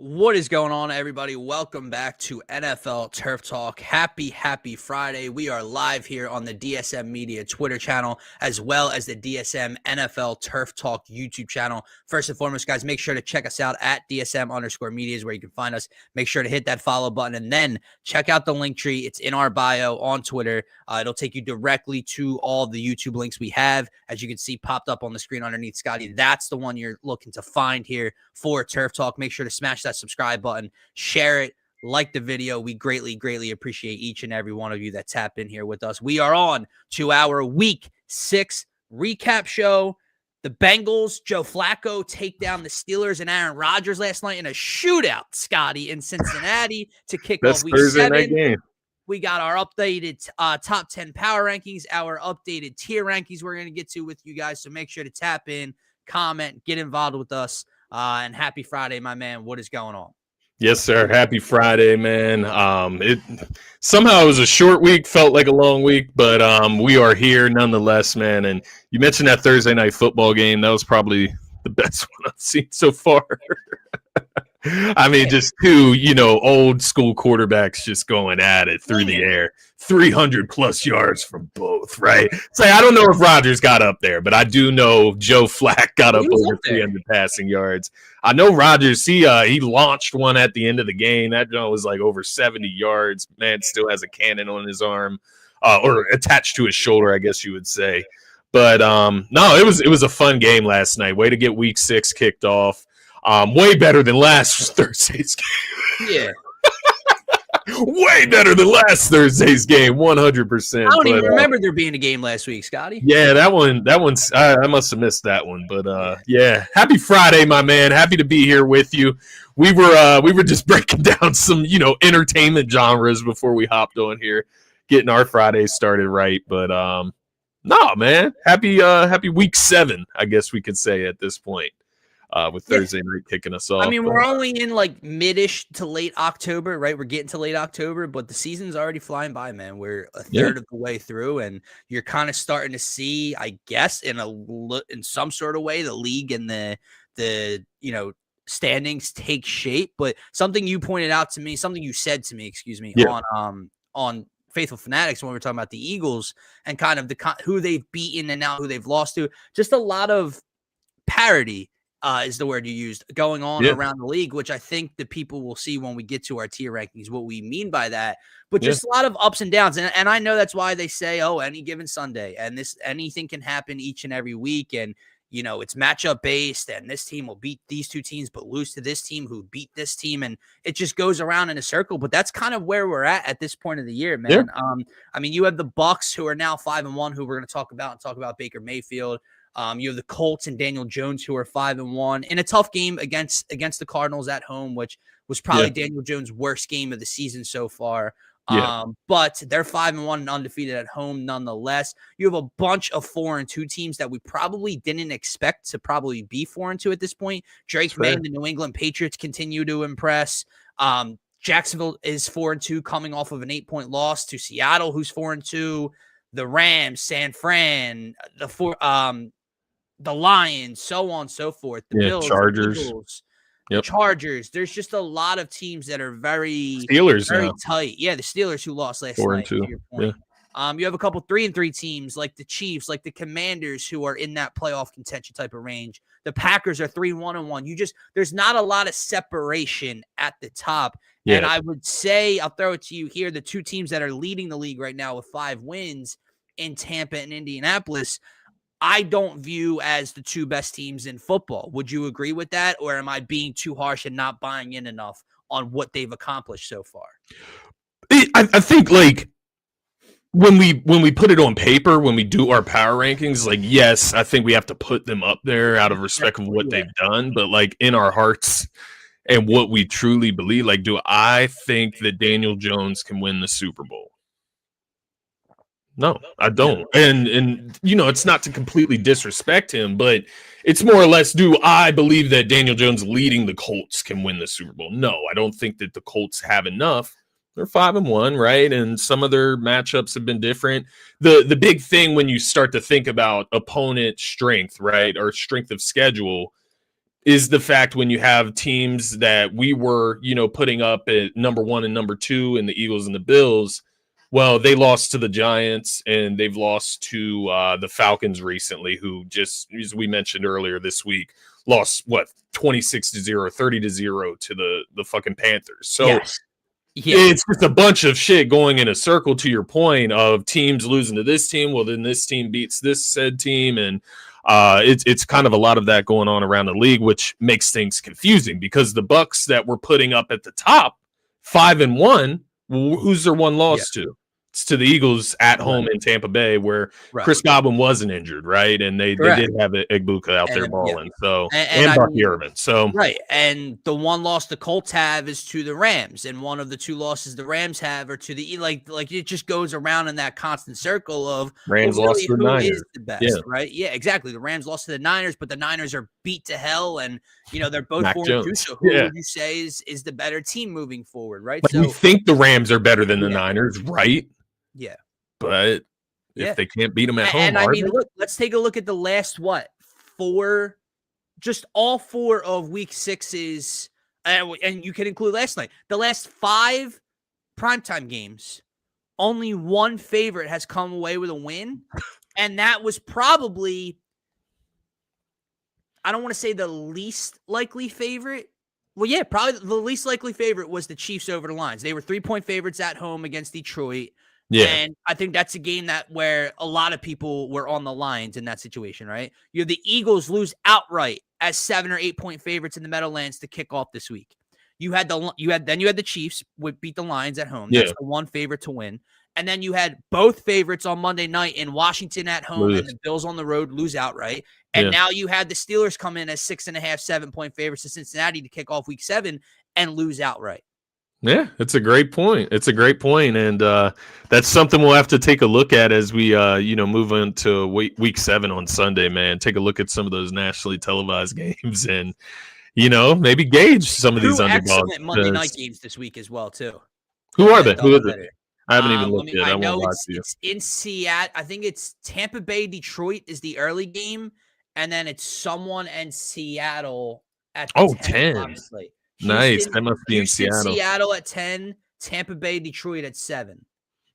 What is going on, everybody? Welcome back to NFL Turf Talk. Happy Friday. We are live here on the DSM Media Twitter channel, as well as the DSM NFL Turf Talk YouTube channel. First and foremost, guys, make sure to check us out at DSM_media is where you can find us. Make sure to hit that follow button and then check out the link tree. It's in our bio on Twitter. It'll take you directly to all the YouTube links we have. As you can see popped up on the screen underneath Scotty, that's the one you're looking to find here for Turf Talk. Make sure to smash that subscribe button, share it, like the video. We greatly appreciate each and every one of you that tapped in here with us. We are on to our week 6 recap show. The Bengals, Joe Flacco, take down the Steelers and Aaron Rodgers last night in a shootout, Scotty, in Cincinnati to kick off week 7. We got our updated top 10 power rankings, our updated tier rankings we're going to get to with you guys. So make sure to tap in, comment, get involved with us. And happy Friday, my man. What is going on? Yes, sir. Happy Friday, man. It somehow was a short week, felt like a long week, but we are here nonetheless, man. And you mentioned that Thursday night football game. That was probably the best one I've seen so far. I mean, just two, old school quarterbacks just going at it through the air. 300 plus yards from both, right? So I don't know if Rodgers got up there, but I do know Joe Flack got up over 300 passing yards. I know Rodgers, he launched one at the end of the game. That was like over 70 yards. Man still has a cannon on his arm, or attached to his shoulder, I guess you would say. But no, it was a fun game last night. Way to get week 6 kicked off. Way better than last Thursday's game. Yeah. Way better than last Thursday's game, 100%. I don't even remember there being a game last week, Scotty. Yeah, that one's I must have missed that one. But yeah, happy Friday, my man. Happy to be here with you. We were just breaking down some, entertainment genres before we hopped on here, getting our Friday started right. But no, man. Happy week 7, I guess we could say at this point. With Thursday night kicking us off. I mean, we're only in like mid-ish to late October, right? We're getting to late October, but the season's already flying by, man. We're a third of the way through, and you're kind of starting to see, I guess, in some sort of way, the league and the standings take shape. But something you pointed out to me, something you said to me, on Faithful Fanatics when we were talking about the Eagles and kind of who they've beaten and now who they've lost to, just a lot of parody. Is the word you used, going on around the league, which I think the people will see when we get to our tier rankings, what we mean by that. But just a lot of ups and downs. And I know that's why they say, any given Sunday. And anything can happen each and every week. And, it's matchup based. And this team will beat these two teams, but lose to this team who beat this team. And it just goes around in a circle. But that's kind of where we're at this point of the year, man. Yeah. I mean, you have the Bucs, who are now 5-1, who we're going to talk about Baker Mayfield. You have the Colts and Daniel Jones, who are 5-1 in a tough game against the Cardinals at home, which was probably Daniel Jones' worst game of the season so far. But they're 5-1 and undefeated at home nonetheless. You have a bunch of 4-2 teams that we probably didn't expect to probably be 4-2 at this point. Drake May and the New England Patriots continue to impress. Jacksonville is 4-2, coming off of an 8-point loss to Seattle, who's 4-2. The Rams, San Fran, the Lions, so on and so forth. The Bills, Chargers. The Eagles, the Chargers. There's just a lot of teams that are very tight. Yeah, the Steelers, who lost last night, to your point. You have a couple 3-3 teams like the Chiefs, like the Commanders, who are in that playoff contention type of range. The Packers are 3-1-1. There's not a lot of separation at the top. Yeah. And I would say, I'll throw it to you here, the two teams that are leading the league right now with 5 wins in Tampa and Indianapolis, I don't view as the two best teams in football. Would you agree with that? Or am I being too harsh and not buying in enough on what they've accomplished so far? I think, like, when we put it on paper, when we do our power rankings, like, yes, I think we have to put them up there out of respect of what they've done. But, like, in our hearts and what we truly believe, like, do I think that Daniel Jones can win the Super Bowl? No, I don't. And it's not to completely disrespect him, but it's more or less, do I believe that Daniel Jones leading the Colts can win the Super Bowl? No, I don't think that the Colts have enough. They're 5-1, right? And some of their matchups have been different. The big thing when you start to think about opponent strength, right, or strength of schedule, is the fact when you have teams that we were, putting up at number 1 and number 2 in the Eagles and the Bills. Well, they lost to the Giants and they've lost to the Falcons recently, who just, as we mentioned earlier this week, lost 26-0, 30-0 to the fucking Panthers. So yes. It's just a bunch of shit going in a circle, to your point, of teams losing to this team. Well, then this team beats this said team. And it's kind of a lot of that going on around the league, which makes things confusing because the Bucks that we're putting up at the top, 5-1, who's their one loss to? It's to the Eagles at home in Tampa Bay, where Chris Godwin wasn't injured, right? And they did have Igbuka out there balling, and Bucky Irvin. So and the one loss the Colts have is to the Rams, and one of the 2 losses the Rams have are to the like it just goes around in that constant circle of Rams lost to the Niners. Is the best, right? Yeah, exactly. The Rams lost to the Niners, but the Niners are beat to hell, and they're both 4-2. So who would you say is the better team moving forward, right? So we think the Rams are better than the Niners, right? Yeah, but if they can't beat them at home, and I mean, look, let's take a look at the last 4, just all 4 of Week 6's, and you can include last night. The last 5 primetime games, only one favorite has come away with a win, and that was probably, I don't want to say the least likely favorite. Well, yeah, probably the least likely favorite was the Chiefs over the Lions. They were 3-point favorites at home against Detroit. Yeah. And I think that's a game where a lot of people were on the Lions in that situation, right? You have the Eagles lose outright as 7 or 8 point favorites in the Meadowlands to kick off this week. You had the Chiefs would beat the Lions at home. That's the one favorite to win. And then you had both favorites on Monday night in Washington at home and the Bills on the road lose outright. And now you had the Steelers come in as 6.5, 7 point favorites to Cincinnati to kick off Week 7 and lose outright. Yeah, it's a great point. And that's something we'll have to take a look at as we, move into week 7 on Sunday, man. Take a look at some of those nationally televised games and, maybe gauge some of these underdogs. Excellent Monday night games this week as well, too. Who are they? Who is it? I haven't even looked yet. I know it's in Seattle. I think it's Tampa Bay, Detroit is the early game, and then it's someone in Seattle at 10. Obviously. Nice. That must be in Seattle. Seattle at 10, Tampa Bay, Detroit at 7.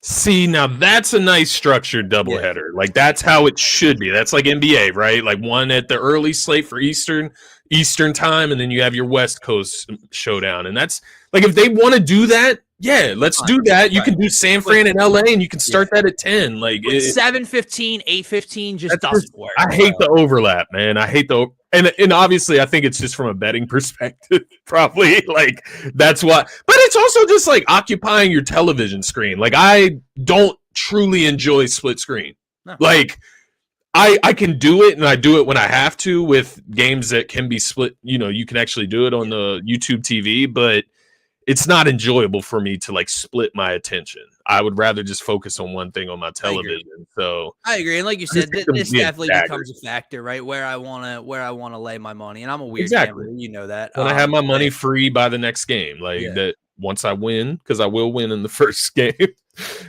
See, now that's a nice structured doubleheader. Yeah. Like that's how it should be. That's like NBA, right? Like one at the early slate for Eastern time, and then you have your West Coast showdown. And that's like if they want to do that, yeah, let's do that. You can do San Fran and LA, and you can start that at 10. Like 7:15, 8:15 just doesn't work. I hate the overlap, man. I hate the and obviously I think it's just from a betting perspective, probably. Like that's why. But it's also just like occupying your television screen. Like I don't truly enjoy split screen. No. Like I can do it, and I do it when I have to with games that can be split. You can actually do it on the YouTube TV, but it's not enjoyable for me to like split my attention. I would rather just focus on one thing on my television. I agree. And like you said, this definitely becomes a factor, right? Where I want to lay my money. And I'm a weird gambler, you know that. When I have my money free by the next game, that once I win, because I will win in the first game,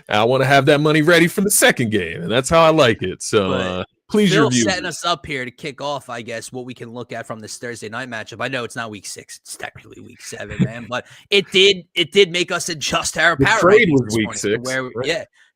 I want to have that money ready for the second game. And that's how I like it. So please review. Setting us up here to kick off, I guess, what we can look at from this Thursday night matchup. I know it's not Week 6; it's technically Week 7, man. But it did make us adjust our power. Trade was Week 6,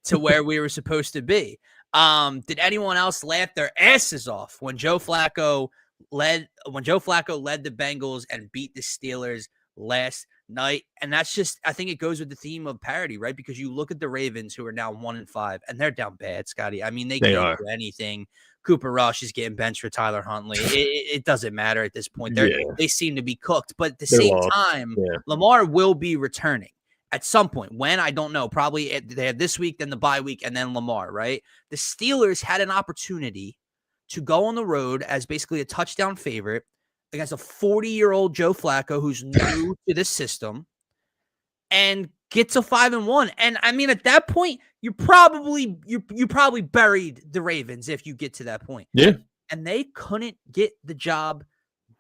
to where we were supposed to be. Did anyone else laugh their asses off when Joe Flacco led the Bengals and beat the Steelers last night? And that's just, I think it goes with the theme of parity, right? Because you look at the Ravens, who are now 1-5, and they're down bad, Scotty. I mean, they can't do anything. Cooper Rush is getting benched for Tyler Huntley. It doesn't matter at this point. They seem to be cooked. But at the same time, Lamar will be returning at some point. When, I don't know. Probably they have this week, then the bye week, and then Lamar, right? The Steelers had an opportunity to go on the road as basically a touchdown favorite against a 40-year-old Joe Flacco who's new to this system and gets a 5-1. And I mean, at that point, you probably buried the Ravens if you get to that point. Yeah. And they couldn't get the job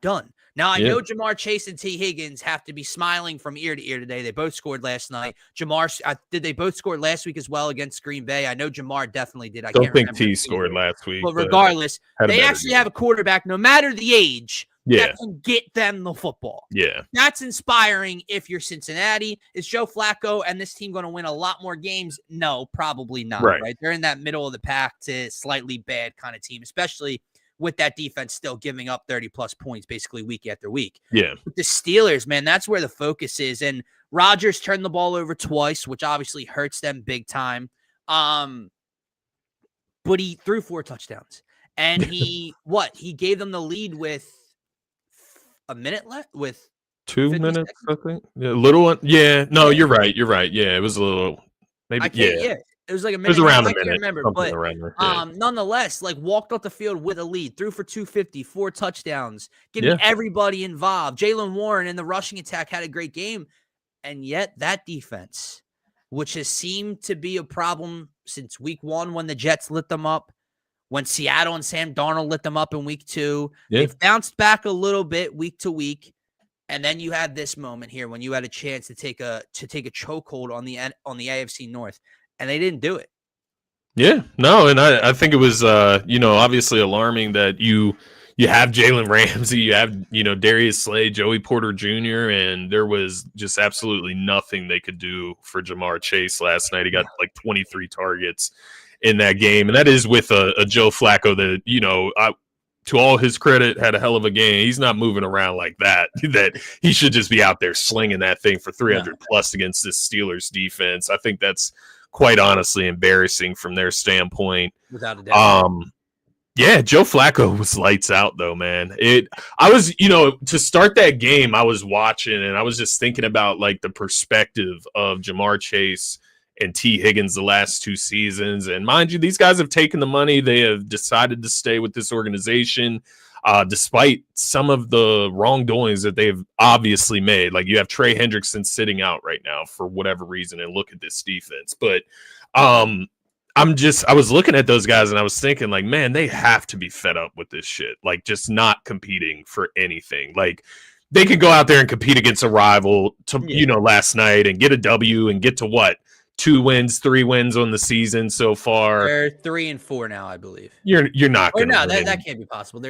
done. Now, I know Jamar Chase and T. Higgins have to be smiling from ear to ear today. They both scored last night. Did they both score last week as well against Green Bay? I know Jamar definitely did. I don't think T scored last week. But regardless, they actually have a quarterback, no matter the age, Yeah. that can get them the football. Yeah. That's inspiring if you're Cincinnati. Is Joe Flacco and this team going to win a lot more games? No, probably not, right? They're in that middle of the pack to slightly bad kind of team, especially with that defense still giving up 30-plus points basically week after week. Yeah. But the Steelers, man, that's where the focus is. And Rodgers turned the ball over twice, which obviously hurts them big time. But he threw 4 touchdowns. And he gave them the lead with a minute left, with 2 minutes, I think. Yeah, little one. Yeah, no, you're right. Yeah, it was a little, maybe. It was like a minute. It was around a minute. I can't remember, but nonetheless, like walked off the field with a lead, threw for 250, 4 touchdowns, getting everybody involved. Jaylen Warren in the rushing attack had a great game, and yet that defense, which has seemed to be a problem since week 1 when the Jets lit them up, when Seattle and Sam Darnold lit them up in week 2, they've bounced back a little bit week to week. And then you had this moment here when you had a chance to take a chokehold on the AFC North, and they didn't do it. Yeah, no, and I think it was obviously alarming that you have Jalen Ramsey, you have Darius Slay, Joey Porter Jr., and there was just absolutely nothing they could do for Jamar Chase last night. He got like 23 targets in that game, and that is with a Joe Flacco that to all his credit, had a hell of a game. He's not moving around like that. That he should just be out there slinging that thing for 300 plus against this Steelers defense. I think that's quite honestly embarrassing from their standpoint. Without a doubt. Yeah, Joe Flacco was lights out though, man. I was, to start that game, I was watching and I was just thinking about like the perspective of Jamar Chase and T. Higgins the last 2 seasons. And mind you, these guys have taken the money. They have decided to stay with this organization, despite some of the wrongdoings that they've obviously made. Like you have Trey Hendrickson sitting out right now for whatever reason, and look at this defense. But I was looking at those guys and I was thinking like, man, they have to be fed up with this shit. Like just not competing for anything. Like they could go out there and compete against a rival last night and get a W and get to what? 2 wins, 3 wins on the season so far. They're 3-4 now, I believe. You're not going to. No, that can't be possible.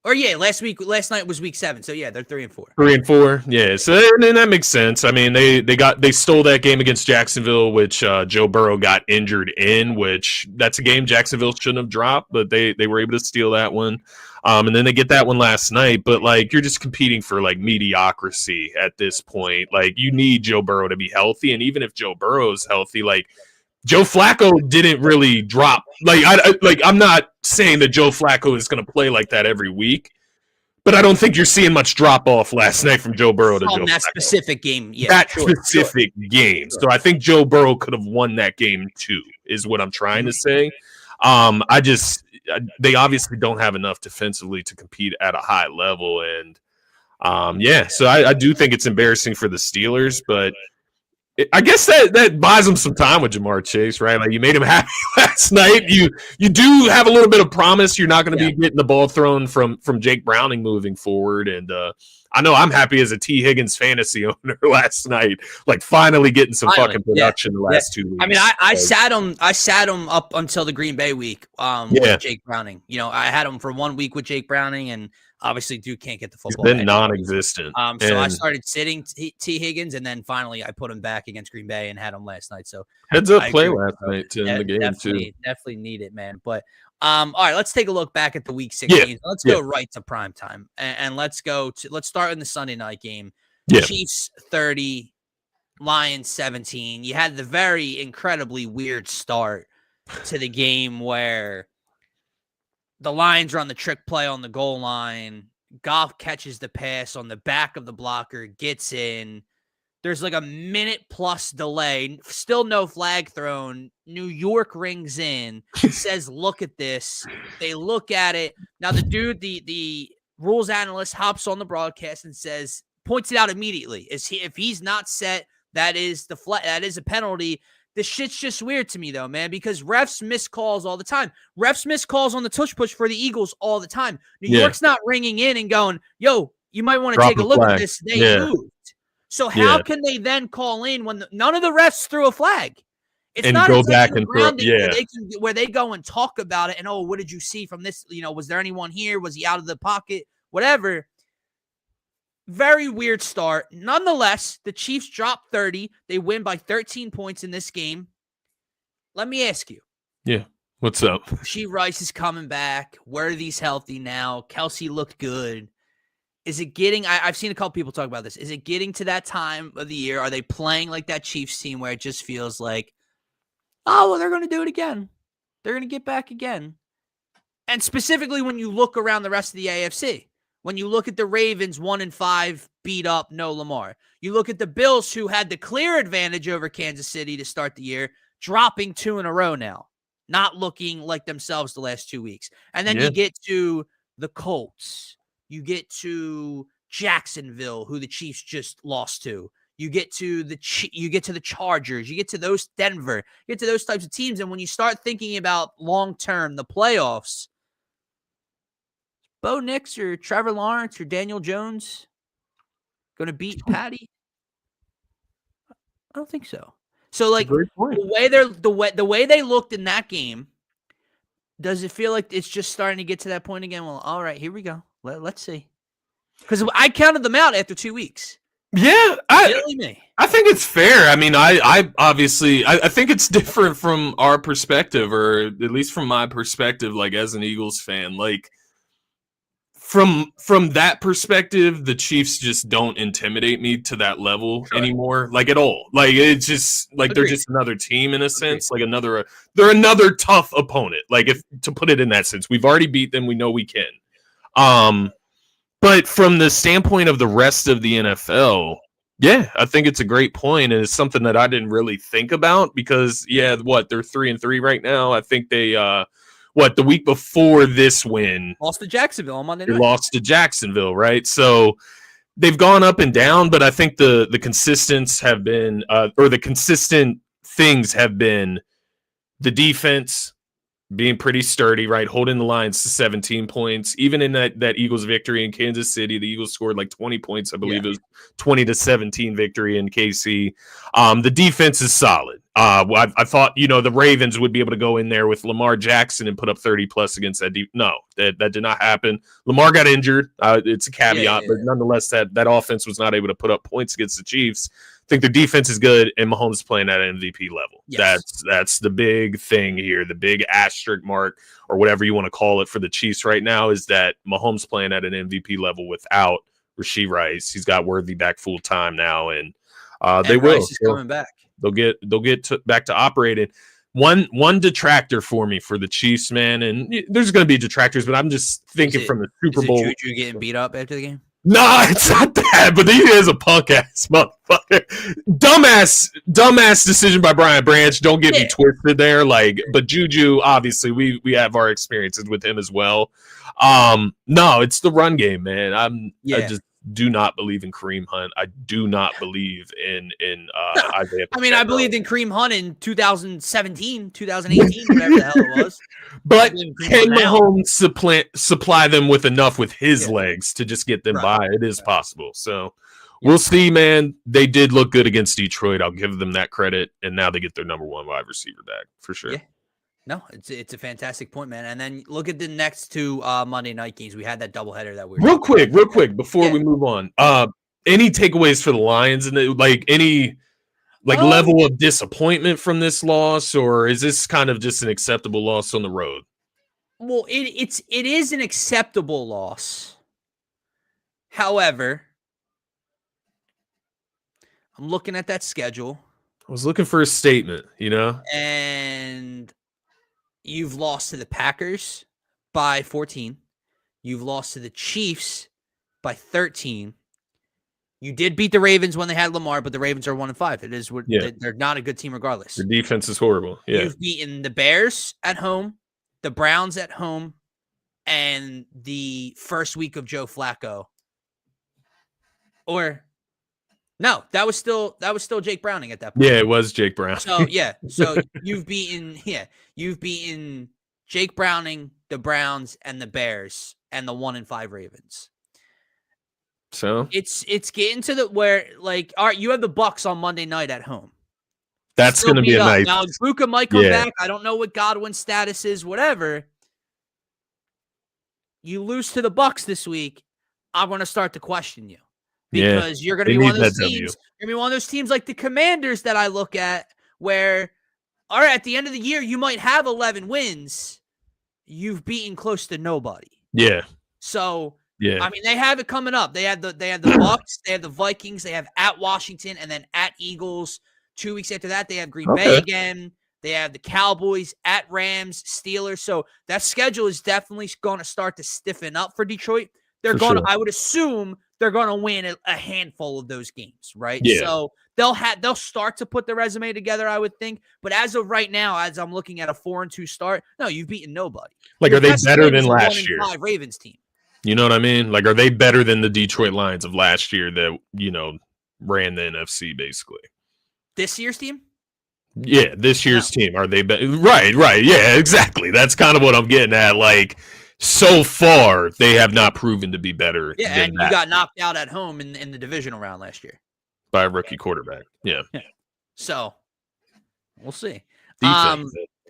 Last night was week 7, so yeah, they're 3-4. 3-4, yeah. So then that makes sense. I mean, they stole that game against Jacksonville, which Joe Burrow got injured in. Which that's a game Jacksonville shouldn't have dropped, but they were able to steal that one. And then they get that one last night, but like you're just competing for like mediocrity at this point. Like you need Joe Burrow to be healthy, and even if Joe Burrow's healthy, like Joe Flacco didn't really drop. Like I'm not saying that Joe Flacco is going to play like that every week, but I don't think you're seeing much drop off last night from Joe Burrow to Joe Flacco. Specific game, yeah, that specific game. Sure. So I think Joe Burrow could have won that game too, is what I'm trying to say. They obviously don't have enough defensively to compete at a high level. And so I do think it's embarrassing for the Steelers, but I guess that buys them some time with Jamar Chase, right? Like you made him happy last night. You do have a little bit of promise. You're not going to be getting the ball thrown from Jake Browning moving forward. And I know I'm happy as a T. Higgins fantasy owner last night, like finally getting some fucking production the last 2 weeks. I mean, I sat him up until the Green Bay week with Jake Browning. I had him for 1 week with Jake Browning, and obviously Duke can't get the football. He's been non-existent. So I started sitting T. Higgins, and then finally I put him back against Green Bay and had him last night. So heads up play last night in the game definitely need it, man. But all right, let's take a look back at the week 6 games. Let's go right to prime time, and let's start in the Sunday night game. Chiefs 30, Lions 17. You had the very incredibly weird start to the game where the Lions run the trick play on the goal line. Goff catches the pass on the back of the blocker, gets in. There's like a minute plus delay. Still no flag thrown. New York rings in, says, look at this. They look at it. Now the dude, the rules analyst hops on the broadcast and points it out immediately. If he's not set, that is a penalty. This shit's just weird to me, though, man, because refs miss calls all the time. Refs miss calls on the tush push for the Eagles all the time. New York's not ringing in and going, yo, you might want to take a look at this. They moved. So how can they then call in when none of the refs threw a flag? It's and not a go dirt back in the and throw. grounding Yeah, where they go and talk about it and, oh, what did you see from this? Was there anyone here? Was he out of the pocket? Whatever. Very weird start. Nonetheless, the Chiefs drop 30. They win by 13 points in this game. Let me ask you. yeah. What's up? Rashee Rice is coming back. Worthy's healthy now. Kelsey looked good. Is it getting? I've seen a couple people talk about this. Is it getting to that time of the year? Are they playing like that Chiefs team where it just feels like, oh, well, they're going to do it again. They're going to get back again. And specifically when you look around the rest of the AFC, when you look at the Ravens 1-5, beat up, no Lamar. You look at the Bills, who had the clear advantage over Kansas City to start the year, dropping 2 in a row now, not looking like themselves the last 2 weeks. And then you get to the Colts. You get to Jacksonville, who the Chiefs just lost to. You get to the Chargers. You get to those Denver. You get to those types of teams. And when you start thinking about long-term, the playoffs, Bo Nix or Trevor Lawrence or Daniel Jones going to beat Patty? I don't think so. So, like, the way they looked in that game, does it feel like it's just starting to get to that point again? Well, all right, here we go. Let's see. Because I counted them out after 2 weeks. Yeah, I think it's fair. I mean, I obviously I think it's different from our perspective, or at least from my perspective, like as an Eagles fan. Like from that perspective, the Chiefs just don't intimidate me to that level anymore, like at all. Like it's just like they're just another team in a sense, like they're another tough opponent. Like, if to put it in that sense, we've already beat them, we know we can. But from the standpoint of the rest of the NFL, yeah, I think it's a great point, and it's something that I didn't really think about because, they're 3-3 right now. I think they, the week before this win, lost to Jacksonville on Monday night. They lost to Jacksonville, right? So they've gone up and down, but I think the consistents have been, or the consistent things have been the defense being pretty sturdy, right? Holding the Lions to 17 points. Even in that Eagles victory in Kansas City, the Eagles scored like 20 points. I believe it was 20-17 victory in KC. The defense is solid. I thought, the Ravens would be able to go in there with Lamar Jackson and put up 30 plus against that deep. No, that did not happen. Lamar got injured. It's a caveat, but nonetheless, that offense was not able to put up points against the Chiefs. I think the defense is good, and Mahomes is playing at an MVP level. Yes. That's the big thing here. The big asterisk mark, or whatever you want to call it, for the Chiefs right now is that Mahomes playing at an MVP level without Rashee Rice. He's got Worthy back full time now, and they will. Rice is coming back. They'll get back to operating. One detractor for me for the Chiefs, man, and there's going to be detractors, but I'm just thinking from the Super Bowl. Juju getting beat up after the game? No, it's not that, but he is a punk ass motherfucker. Dumbass decision by Brian Branch. Don't get me twisted there. But Juju, obviously, we have our experiences with him as well. No, it's the run game, man. I just do not believe in Kareem Hunt. I do not believe in Isaiah Pacheco. I believed in Kareem Hunt in 2017, 2018, whatever the hell it was. But can Mahomes supply them with enough with his legs to just get them by? It is possible. So we'll see, man. They did look good against Detroit. I'll give them that credit. And now they get their number one wide receiver back for sure. Yeah. No, it's a fantastic point, man. And then look at the next two Monday night games. We had that doubleheader that we were real quick before we move on. Any takeaways for the Lions and any level of disappointment from this loss, or is this kind of just an acceptable loss on the road? Well, it is an acceptable loss. However, I'm looking at that schedule. I was looking for a statement, and you've lost to the Packers by 14. You've lost to the Chiefs by 13. You did beat the Ravens when they had Lamar, but the Ravens are 1-5. It is what they're not a good team regardless. The defense is horrible. Yeah. You've beaten the Bears at home, the Browns at home, and the first week of Joe Flacco. Or no, that was still Jake Browning at that point. Yeah, it was Jake Browning. So you've beaten Jake Browning, the Browns, and the Bears, and the 1-5 Ravens. So it's getting to the where all right, you have the Bucs on Monday night at home. That's going to be a nice. Now, Luka might come back. I don't know what Godwin's status is, whatever. You lose to the Bucks this week, I'm going to start to question you. Because you're going to be one of those teams. You're going to be one of those teams like the Commanders that I look at where, all right, at the end of the year, you might have 11 wins. You've beaten close to nobody. Yeah. So, I mean, they have it coming up. They had the Bucks, they have the Vikings, they have at Washington, and then at Eagles. 2 weeks after that, they have Green Bay again. They have the Cowboys, at Rams, Steelers. So that schedule is definitely going to start to stiffen up for Detroit. They're going to, I would assume, they're going to win a handful of those games, right? Yeah. So they'll start to put the resume together, I would think. But as of right now, as I'm looking at a 4-2 start, no, you've beaten nobody. Like, are they better than last year? 1-5 Ravens team. You know what I mean? Like, are they better than the Detroit Lions of last year that, ran the NFC basically? This year's team? Yeah, this year's team. Are they better? Right. Yeah, exactly. That's kind of what I'm getting at. Like, so far, they have not proven to be better. Yeah, and you got knocked out at home in the divisional round last year. By a rookie quarterback. Yeah. So, we'll see.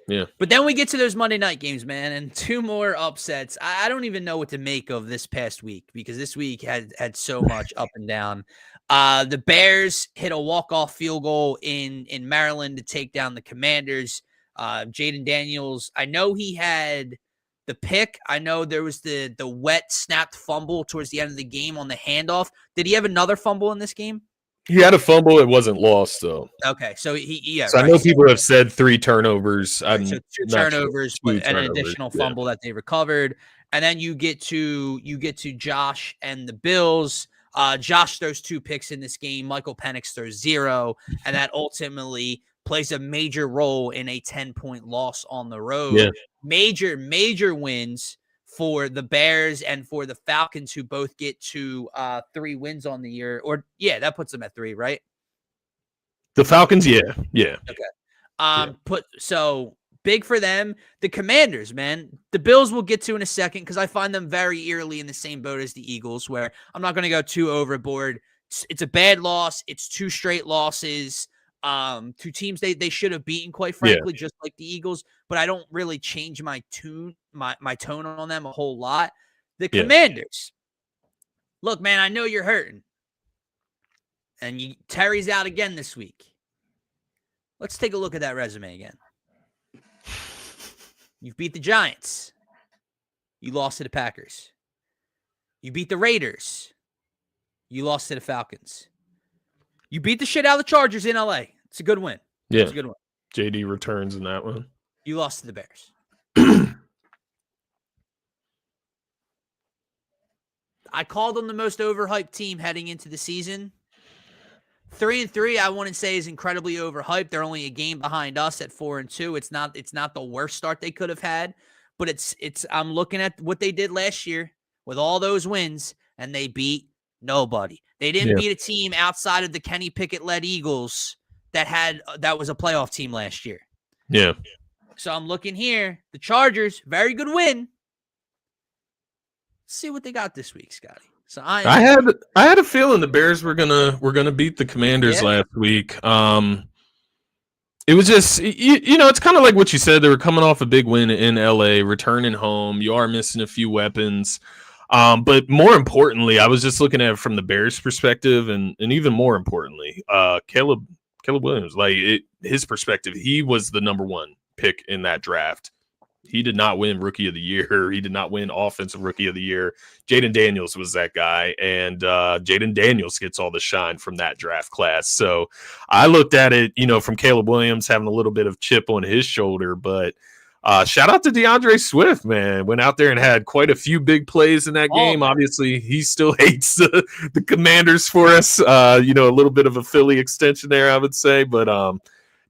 Yeah. But then we get to those Monday night games, man, and 2 more upsets. I don't even know what to make of this past week because this week had so much up and down. The Bears hit a walk-off field goal in Maryland to take down the Commanders. Jaden Daniels, I know he had the pick. I know there was the wet snapped fumble towards the end of the game on the handoff. Did he have another fumble in this game? He had a fumble. It wasn't lost, though. Okay, so So I know people have said 3 turnovers. So 2 turnovers, but an additional fumble that they recovered. And then you get to Josh and the Bills. Josh throws 2 picks in this game. Michael Penix throws 0, and that ultimately plays a major role in a 10-point loss on the road. Yeah. Major wins for the Bears and for the Falcons, who both get to 3 wins on the year. That puts them at 3, right? The Falcons, yeah. Okay. So big for them. The Commanders, man, the Bills we'll get to in a second because I find them very eerily in the same boat as the Eagles, where I'm not going to go too overboard. It's a bad loss. It's 2 straight losses. 2 teams they should have beaten, quite frankly, just like the Eagles. But I don't really change my tone on them a whole lot. The Commanders, look, man, I know you're hurting, and Terry's out again this week. Let's take a look at that resume again. You've beat the Giants. You lost to the Packers. You beat the Raiders. You lost to the Falcons. You beat the shit out of the Chargers in LA. It's a good win. Yeah. It's a good win. JD returns in that one. You lost to the Bears. I called them the most overhyped team heading into the season. 3-3, I wouldn't say is incredibly overhyped. They're only a game behind us at 4-2. It's not the worst start they could have had, but it's I'm looking at what they did last year with all those wins, and they beat nobody. They didn't beat a team outside of the Kenny Pickett-led Eagles that was a playoff team last year. Yeah. So I'm looking here. The Chargers, very good win. Let's see what they got this week, Scotty. So I had a feeling the Bears were gonna beat the Commanders last week. It was just it's kind of like what you said. They were coming off a big win in LA, returning home. You are missing a few weapons, but more importantly, I was just looking at it from the Bears' perspective, and even more importantly, Caleb Williams. His perspective, he was the number 1 pick in that draft. He did not win Rookie of the Year. He did not win Offensive Rookie of the Year. Jaden Daniels was that guy, and Jaden Daniels gets all the shine from that draft class. So I looked at it, from Caleb Williams having a little bit of chip on his shoulder, but shout out to DeAndre Swift, man. Went out there and had quite a few big plays in that game. Man. Obviously, he still hates the Commanders for us. A little bit of a Philly extension there, I would say, but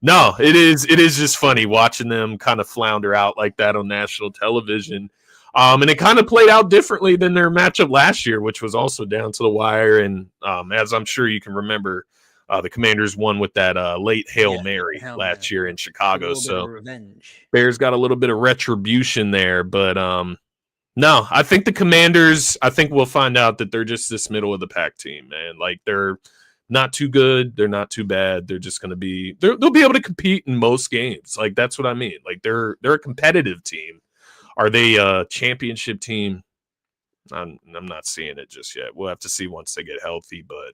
no, it is just funny watching them kind of flounder out like that on national television. And it kind of played out differently than their matchup last year, which was also down to the wire. And as I'm sure you can remember, the Commanders won with that late Hail Mary last year in Chicago. So Bears got a little bit of retribution there. But no, I think the Commanders, we'll find out that they're just this middle of the pack team, man. Like they're not too good. They're not too bad. They're just going to be. They'll be able to compete in most games. Like that's what I mean. Like they're a competitive team. Are they a championship team? I'm not seeing it just yet. We'll have to see once they get healthy. But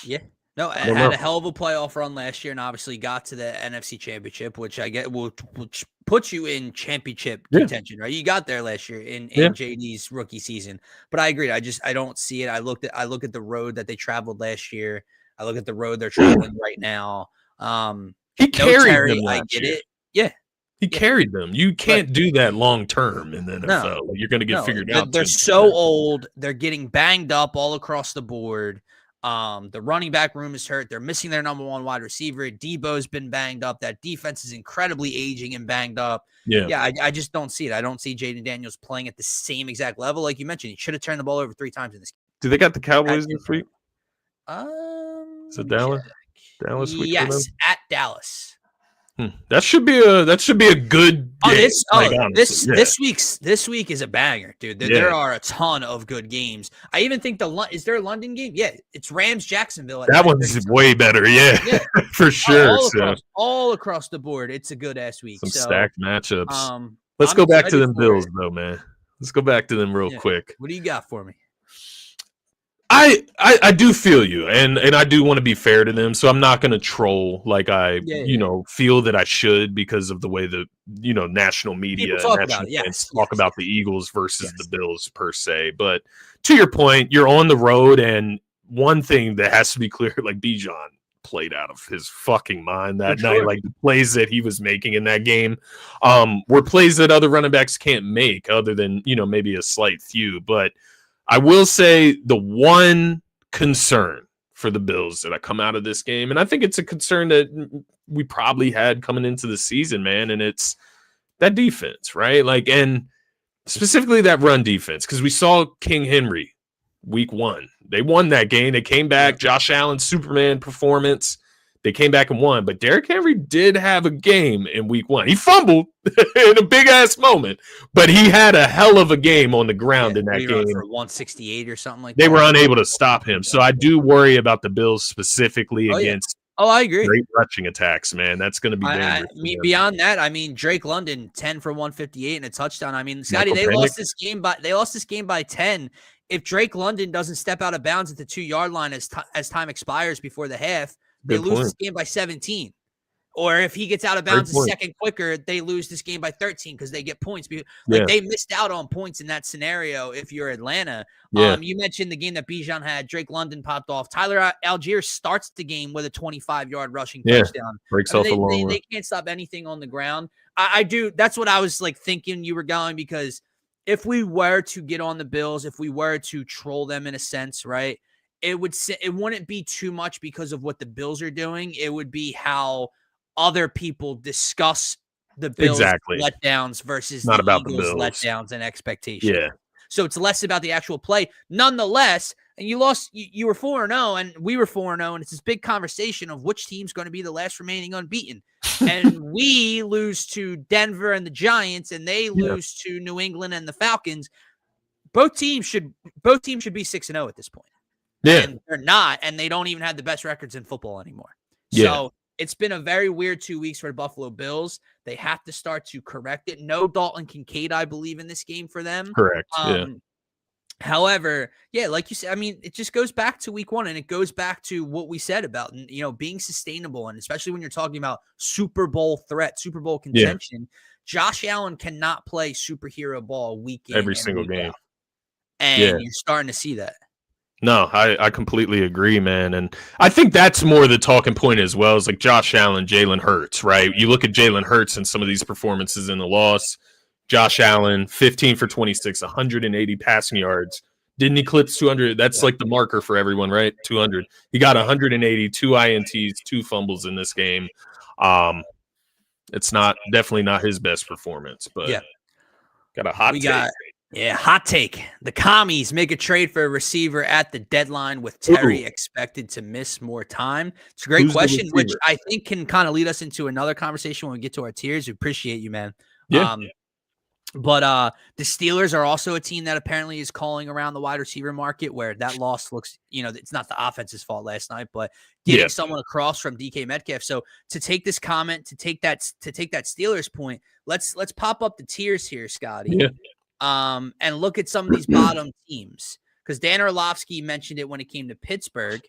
yeah. No, had a hell of a playoff run last year, and obviously got to the NFC Championship, which I get will put you in championship contention, right? You got there last year in JD's rookie season, but I agree. I don't see it. I look at the road that they traveled last year. I look at the road they're traveling right now. He carried Terry, them I get it. Yeah. He carried them. You can't do that long term in the NFL. No, You're going to get figured out. They're so old. They're getting banged up all across the board. The running back room is hurt. They're missing their number one wide receiver. Debo's been banged up. That defense is incredibly aging and banged up. Yeah. I just don't see it. I don't see Jaden Daniels playing at the same exact level. Like you mentioned, he should have turned the ball over 3 times in this game. Do they got the Cowboys this week? Is it Dallas? Dallas week? Yes, at Dallas. That should be a good game. This week is a banger, dude. There are a ton of good games. I even think is there a London game? Yeah, it's Rams Jacksonville. That one's way better. Yeah. For sure. All across the board, it's a good ass week. Some stacked matchups. Let's go back to them Bills though, man. Let's go back to them real quick. What do you got for me? I do feel you, and I do want to be fair to them, so I'm not going to troll like I feel that I should because of the way the national media talk about the Eagles versus the Bills per se. But to your point, you're on the road, and one thing that has to be clear, like Bijan played out of his fucking mind that night. Like the plays that he was making in that game were plays that other running backs can't make, other than maybe a slight few, but. I will say the one concern for the Bills that I come out of this game, and I think it's a concern that we probably had coming into the season, man, and it's that defense, right? Like, and specifically that run defense, because we saw King Henry week 1. They won that game. They came back. Josh Allen's Superman performance. They came back and won, but Derrick Henry did have a game in week 1. He fumbled in a big-ass moment, but he had a hell of a game on the ground in that game. For 168 or something like that. They were unable to stop him, so I do worry about the Bills specifically against I agree. Great rushing attacks, man. That's going to be dangerous. Beyond that, I mean, Drake London, 10 for 158 and a touchdown. I mean, Scotty, they lost this game by 10. If Drake London doesn't step out of bounds at the 2-yard line as time expires before the half, they lose this game by 17. Or if he gets out of bounds a second quicker, they lose this game by 13 because they get points. They missed out on points in that scenario if you're Atlanta. You mentioned the game that Bijan had. Drake London popped off. Tyler Algier starts the game with a 25-yard rushing touchdown. Breaks off a long run. They can't stop anything on the ground. I do. That's what I was thinking you were going, because if we were to get on the Bills, if we were to troll them in a sense, right, it wouldn't be too much because of what the Bills are doing. It would be how other people discuss the Bills letdowns versus the Eagles letdowns and expectations. Yeah. So it's less about the actual play. Nonetheless, and you lost, you were 4-0 and we were 4-0, and it's this big conversation of which team's going to be the last remaining unbeaten. And we lose to Denver and the Giants, and they lose to New England and the Falcons. Both teams should be 6-0 at this point. Yeah. And they're not, and they don't even have the best records in football anymore. Yeah. So it's been a very weird 2 weeks for the Buffalo Bills. They have to start to correct it. No Dalton Kincaid, I believe, in this game for them. Correct. However, like you said, I mean, it just goes back to week 1, and it goes back to what we said about, being sustainable. And especially when you're talking about Super Bowl threat, Super Bowl contention, Josh Allen cannot play superhero ball week in every single game. And you're starting to see that. No, I completely agree, man. And I think that's more the talking point as well, is like Josh Allen, Jalen Hurts, right? You look at Jalen Hurts and some of these performances in the loss. Josh Allen, 15 for 26, 180 passing yards. Didn't eclipse 200. That's like the marker for everyone, right? 200. He got 180, 2 INTs, 2 fumbles in this game. It's definitely not his best performance, but got a hot take. Hot take. The Commies make a trade for a receiver at the deadline with Terry expected to miss more time. It's a great question, which I think can kind of lead us into another conversation when we get to our tiers. We appreciate you, man. But the Steelers are also a team that apparently is calling around the wide receiver market, where that loss looks, it's not the offense's fault last night, but getting someone across from DK Metcalf. So to take this comment, to take that Steelers point, let's pop up the tiers here, Scotty. Yeah. And look at some of these bottom teams, because Dan Orlovsky mentioned it when it came to Pittsburgh.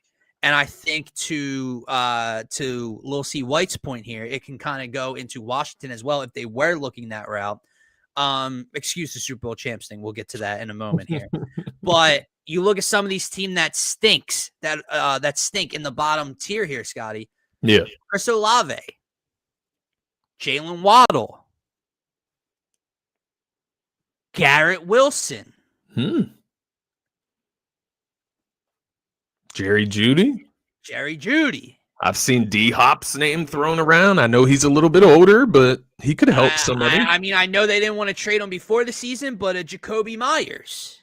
And I think to Lil C. White's point here, it can kind of go into Washington as well if they were looking that route. Excuse the Super Bowl champs thing. We'll get to that in a moment here. But you look at some of these teams that stink in the bottom tier here, Scotty. Yeah. Chris Olave, Jalen Waddle, Garrett Wilson. Jerry Jeudy. I've seen D-Hop's name thrown around. I know he's a little bit older, but he could help somebody. I know they didn't want to trade him before the season, but a Jacoby Myers.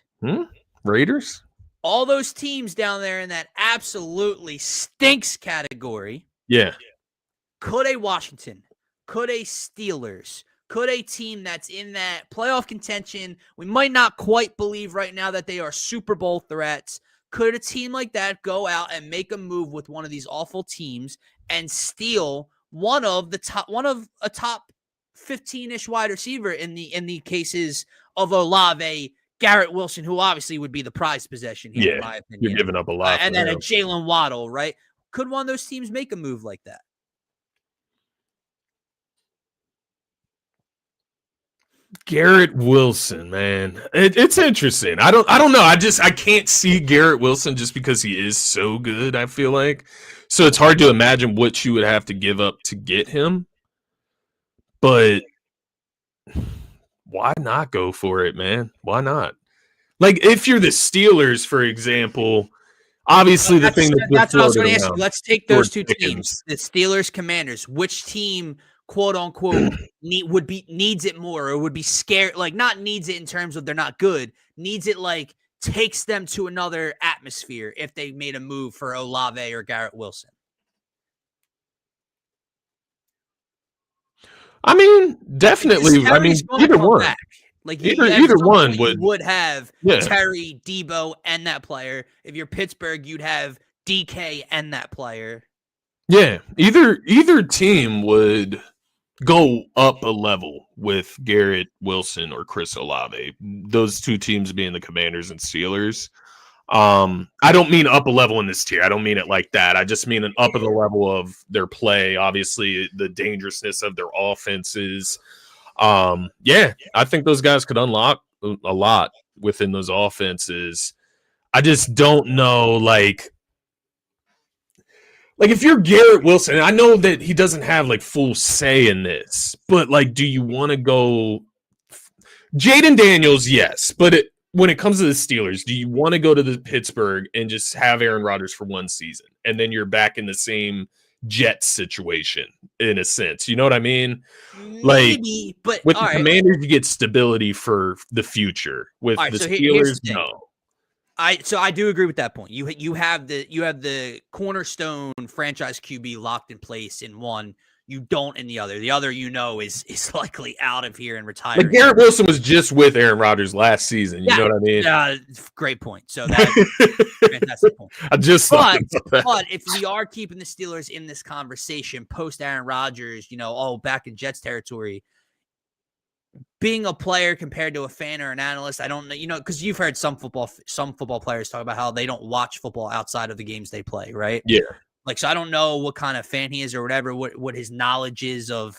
Raiders. All those teams down there in that absolutely stinks category. Yeah. Could a Washington, could a Steelers, could a team that's in that playoff contention, we might not quite believe right now that they are Super Bowl threats, could a team like that go out and make a move with one of these awful teams and steal one of a top 15-ish wide receiver in the cases of Olave, Garrett Wilson, who obviously would be the prized possession here, in my opinion. You're giving up a lot. And then a Jalen Waddle, right? Could one of those teams make a move like that? Garrett Wilson, man, it's interesting. I don't know. I can't see Garrett Wilson just because he is so good. I feel like, so it's hard to imagine what you would have to give up to get him. But why not go for it, man? Why not? Like, if you're the Steelers, for example, obviously that's what I was going to ask you. Let's take those two teams, the Steelers, Commanders. Which team, quote unquote, needs it more, or would be scared? Like, not needs it in terms of they're not good, needs it like takes them to another atmosphere if they made a move for Olave or Garrett Wilson. I mean, definitely. I mean, either one. Back. Like either one would have Terry, Debo, and that player. If you're Pittsburgh, you'd have DK and that player. Yeah, either team would go up a level with Garrett Wilson or Chris Olave. Those two teams being the Commanders and Steelers. I don't mean up a level in this tier. I don't mean it like that. I just mean an up of the level of their play. Obviously, the dangerousness of their offenses. Yeah, I think those guys could unlock a lot within those offenses. I just don't know, like if you're Garrett Wilson, I know that he doesn't have like full say in this, but like, do you want to go Jaden Daniels? Yes, but when it comes to the Steelers, do you want to go to the Pittsburgh and just have Aaron Rodgers for one season and then you're back in the same Jets situation in a sense? You know what I mean? Maybe, but with the Commanders, you get stability for the future. With the Steelers, no. I do agree with that point. You have the cornerstone franchise QB locked in place in one. You don't in the other. The other, is likely out of here and retiring. Like Garrett Wilson was just with Aaron Rodgers last season. You know what I mean? Yeah, great point. So that's fantastic point. I just thought about that. But if we are keeping the Steelers in this conversation post Aaron Rodgers, back in Jets territory, being a player compared to a fan or an analyst, I don't know, because you've heard some football players talk about how they don't watch football outside of the games they play, right? Yeah. Like, so I don't know what kind of fan he is or whatever, what his knowledge is of,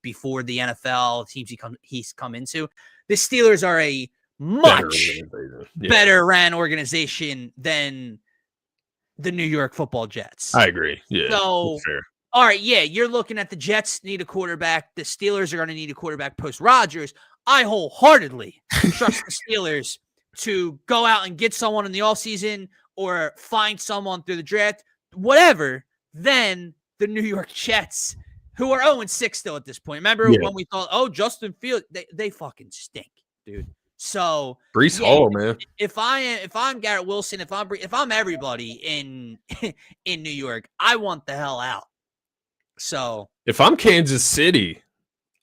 before the NFL teams he's come into. The Steelers are a much better ran organization than the New York Football Jets. I agree. Yeah. So, all right, yeah, you're looking at the Jets need a quarterback. The Steelers are going to need a quarterback post Rodgers. I wholeheartedly trust the Steelers to go out and get someone in the offseason or find someone through the draft, whatever, then the New York Jets, who are 0-6 still at this point. Remember when we thought, Justin Fields, they fucking stink, dude. So Breece Hall, man. If I'm Garrett Wilson, if I'm everybody in New York, I want the hell out. So if I'm Kansas City,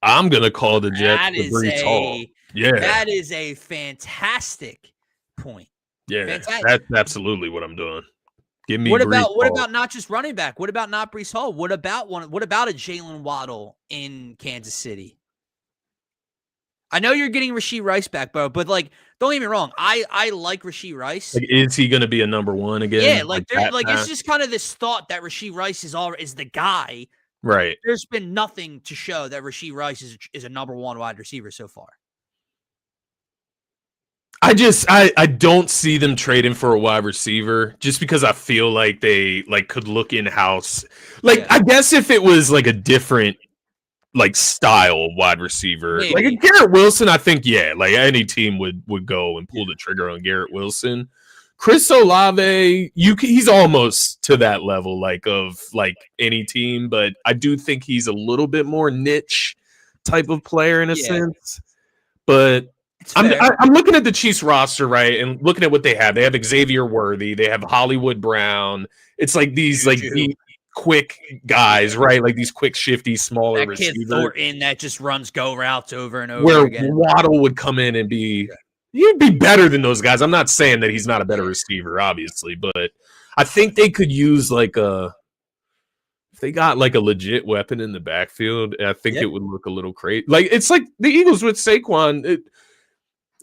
I'm gonna call the Jets for Breece Hall. Yeah. That is a fantastic point. Yeah, Fantastic. that's absolutely what I'm doing. Give me What Breece Hall. about not just running back? What about not Breece Hall? What about a Jalen Waddle in Kansas City? I know you're getting Rashee Rice back, bro, but like, don't get me wrong. I like Rashee Rice. Like, is he going to be a number one again? Yeah, like it's just kind of this thought that Rashee Rice is the guy. Right. There's been nothing to show that Rashee Rice is a number one wide receiver so far. I don't see them trading for a wide receiver just because I feel like they could look in house. I guess if it was like a different style wide receiver, Maybe. like a Garrett Wilson, I think any team would go and pull the trigger on Garrett Wilson. Chris Olave, he's almost to that level of any team, but I do think he's a little bit more niche type of player in a sense. But I'm looking at the Chiefs roster, right, and looking at what they have. They have Xavier Worthy, they have Hollywood Brown. It's like these deep, quick guys, right? Like these quick, shifty, smaller receivers. Kid Thornton that just runs go routes over and over again. Where Waddle would come in and he'd be better than those guys. I'm not saying that he's not a better receiver, obviously, but I think they could use if they got a legit weapon in the backfield, I think it would look a little crazy. It's like the Eagles with Saquon.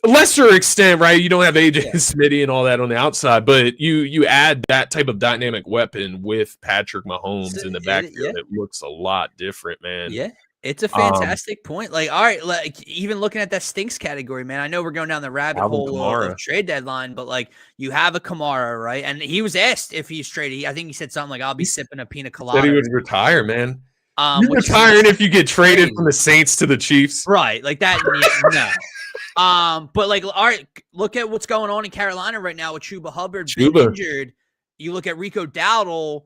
Lesser extent, right? You don't have AJ Smitty and all that on the outside, but you add that type of dynamic weapon with Patrick Mahomes in the backfield, it looks a lot different, man. Yeah, it's a fantastic point. All right, even looking at that stinks category, man. I know we're going down the rabbit hole of trade deadline, but you have a Kamara, right? And he was asked if he's traded. I think he said something like, "I'll be sipping a pina colada." Said he would retire, man. You're retiring if you get traded from the Saints to the Chiefs, right? Like that. No. But all right, look at what's going on in Carolina right now with Chuba Hubbard being injured. You look at Rico Dowdle.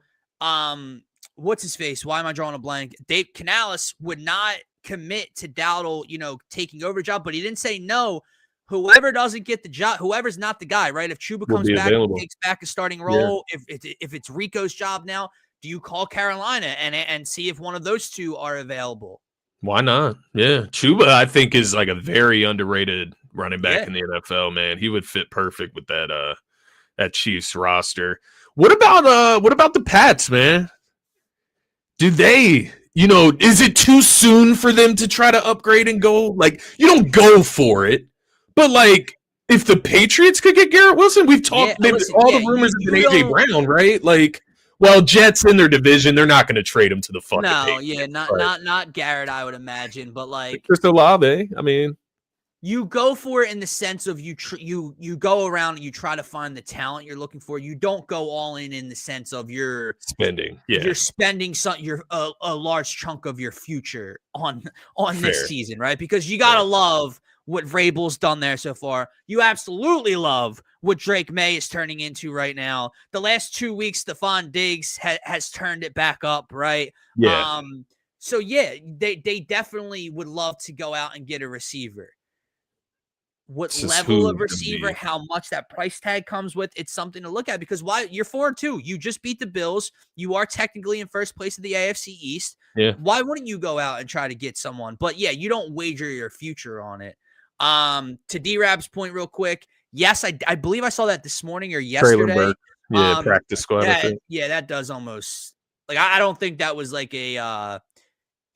What's his face? Why am I drawing a blank? Dave Canales would not commit to Dowdle, taking over the job, but he didn't say no. Whoever doesn't get the job, whoever's not the guy, right? If Chuba comes back and takes back a starting role, if it's Rico's job now, do you call Carolina and see if one of those two are available? Why not? Yeah. Chuba, I think, is a very underrated running back in the NFL, man. He would fit perfect with that Chiefs roster. What about the Pats, man? Do they, is it too soon for them to try to upgrade and go? You don't go for it, but if the Patriots could get Garrett Wilson, we've talked all the rumors have been AJ Brown, right? Well, Jets in their division, they're not going to trade him to the fucking Patriots. Not Garrett, I would imagine, but Chris Olave, I mean, you go for it in the sense of you go around and you try to find the talent you're looking for. You don't go all in the sense of you're spending. You're spending a large chunk of your future on this season, right? Because you gotta love what Vrabel's done there so far. You absolutely love what Drake May is turning into right now. The last 2 weeks, Stephon Diggs has turned it back up, right? Yeah. So they definitely would love to go out and get a receiver. What level of receiver, how much that price tag comes with, it's something to look at because you're 4-2. You just beat the Bills. You are technically in first place of the AFC East. Yeah. Why wouldn't you go out and try to get someone? But you don't wager your future on it. To D-Rab's point real quick, yes, I believe I saw that this morning or yesterday. Practice squad. That does almost I don't think that was a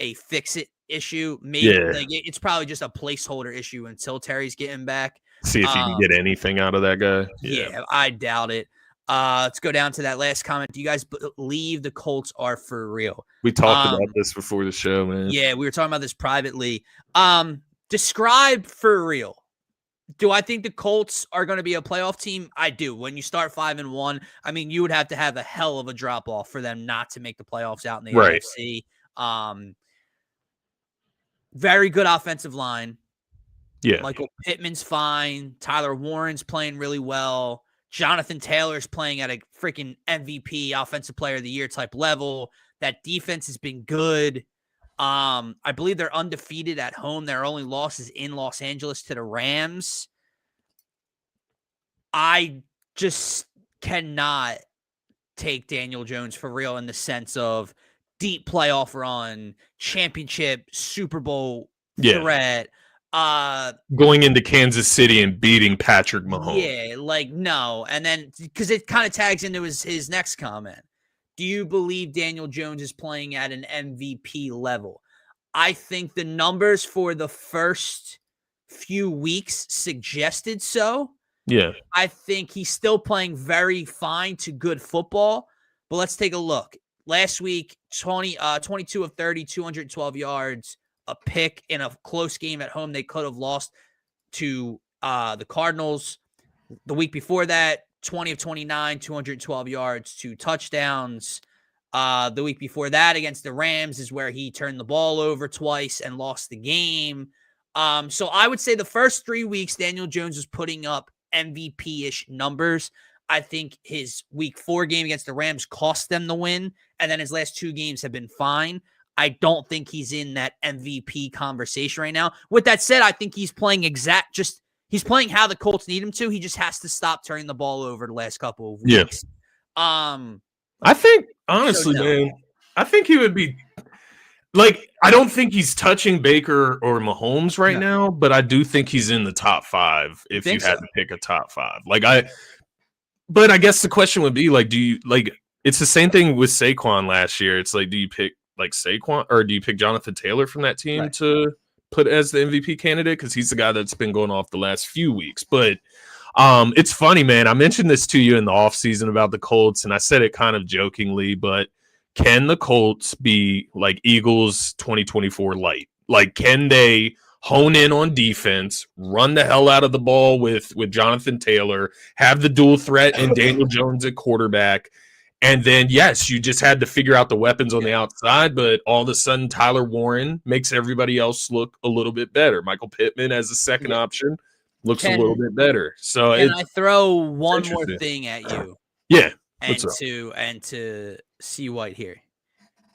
fix-it issue. Maybe it's probably just a placeholder issue until Terry's getting back. See if you can get anything out of that guy. Yeah, I doubt it. Let's go down to that last comment. Do you guys believe the Colts are for real? We talked about this before the show, man. Yeah, we were talking about this privately. Describe for real. Do I think the Colts are going to be a playoff team? I do. When you start 5-1, I mean, you would have to have a hell of a drop off for them not to make the playoffs out in the AFC. Very good offensive line. Yeah. Michael Pittman's fine. Tyler Warren's playing really well. Jonathan Taylor's playing at a freaking MVP, offensive player of the year type level. That defense has been good. I believe they're undefeated at home. Their only loss is in Los Angeles to the Rams. I just cannot take Daniel Jones for real in the sense of deep playoff run, championship, Super Bowl threat. Going into Kansas City and beating Patrick Mahomes. Yeah, like no. And then because it kind of tags into his next comment. Do you believe Daniel Jones is playing at an MVP level? I think the numbers for the first few weeks suggested so. Yeah. I think he's still playing very fine to good football. But let's take a look. Last week, 22 of 30, 212 yards, a pick in a close game at home. They could have lost to the Cardinals. The week before that, 20 of 29, 212 yards, 2 touchdowns. The week before that against the Rams is where he turned the ball over twice and lost the game. So I would say the first 3 weeks, Daniel Jones was putting up MVP-ish numbers. I think his week 4 game against the Rams cost them the win, and then his last 2 games have been fine. I don't think he's in that MVP conversation right now. With that said, I think he's playing he's playing how the Colts need him to. He just has to stop turning the ball over the last couple of weeks. Yeah. I think, honestly, man, I think he would be like, I don't think he's touching Baker or Mahomes right now, but I do think he's in the top 5 if you had to pick a top 5. But I guess the question would be, like, do you, like, it's the same thing with Saquon last year. It's like, do you pick, like, Saquon, or do you pick Jonathan Taylor from that team to put as the MVP candidate? Because he's the guy that's been going off the last few weeks. But it's funny, man. I mentioned this to you in the offseason about the Colts, and I said it kind of jokingly, but can the Colts be like Eagles 2024 light? Like, can they hone in on defense, run the hell out of the ball with Jonathan Taylor, have the dual threat and Daniel Jones at quarterback? And then, yes, you just had to figure out the weapons on the outside, but all of a sudden Tyler Warren makes everybody else look a little bit better. Michael Pittman as a second option looks a little bit better. So can I throw one more thing at you? Yeah. And to C. White here.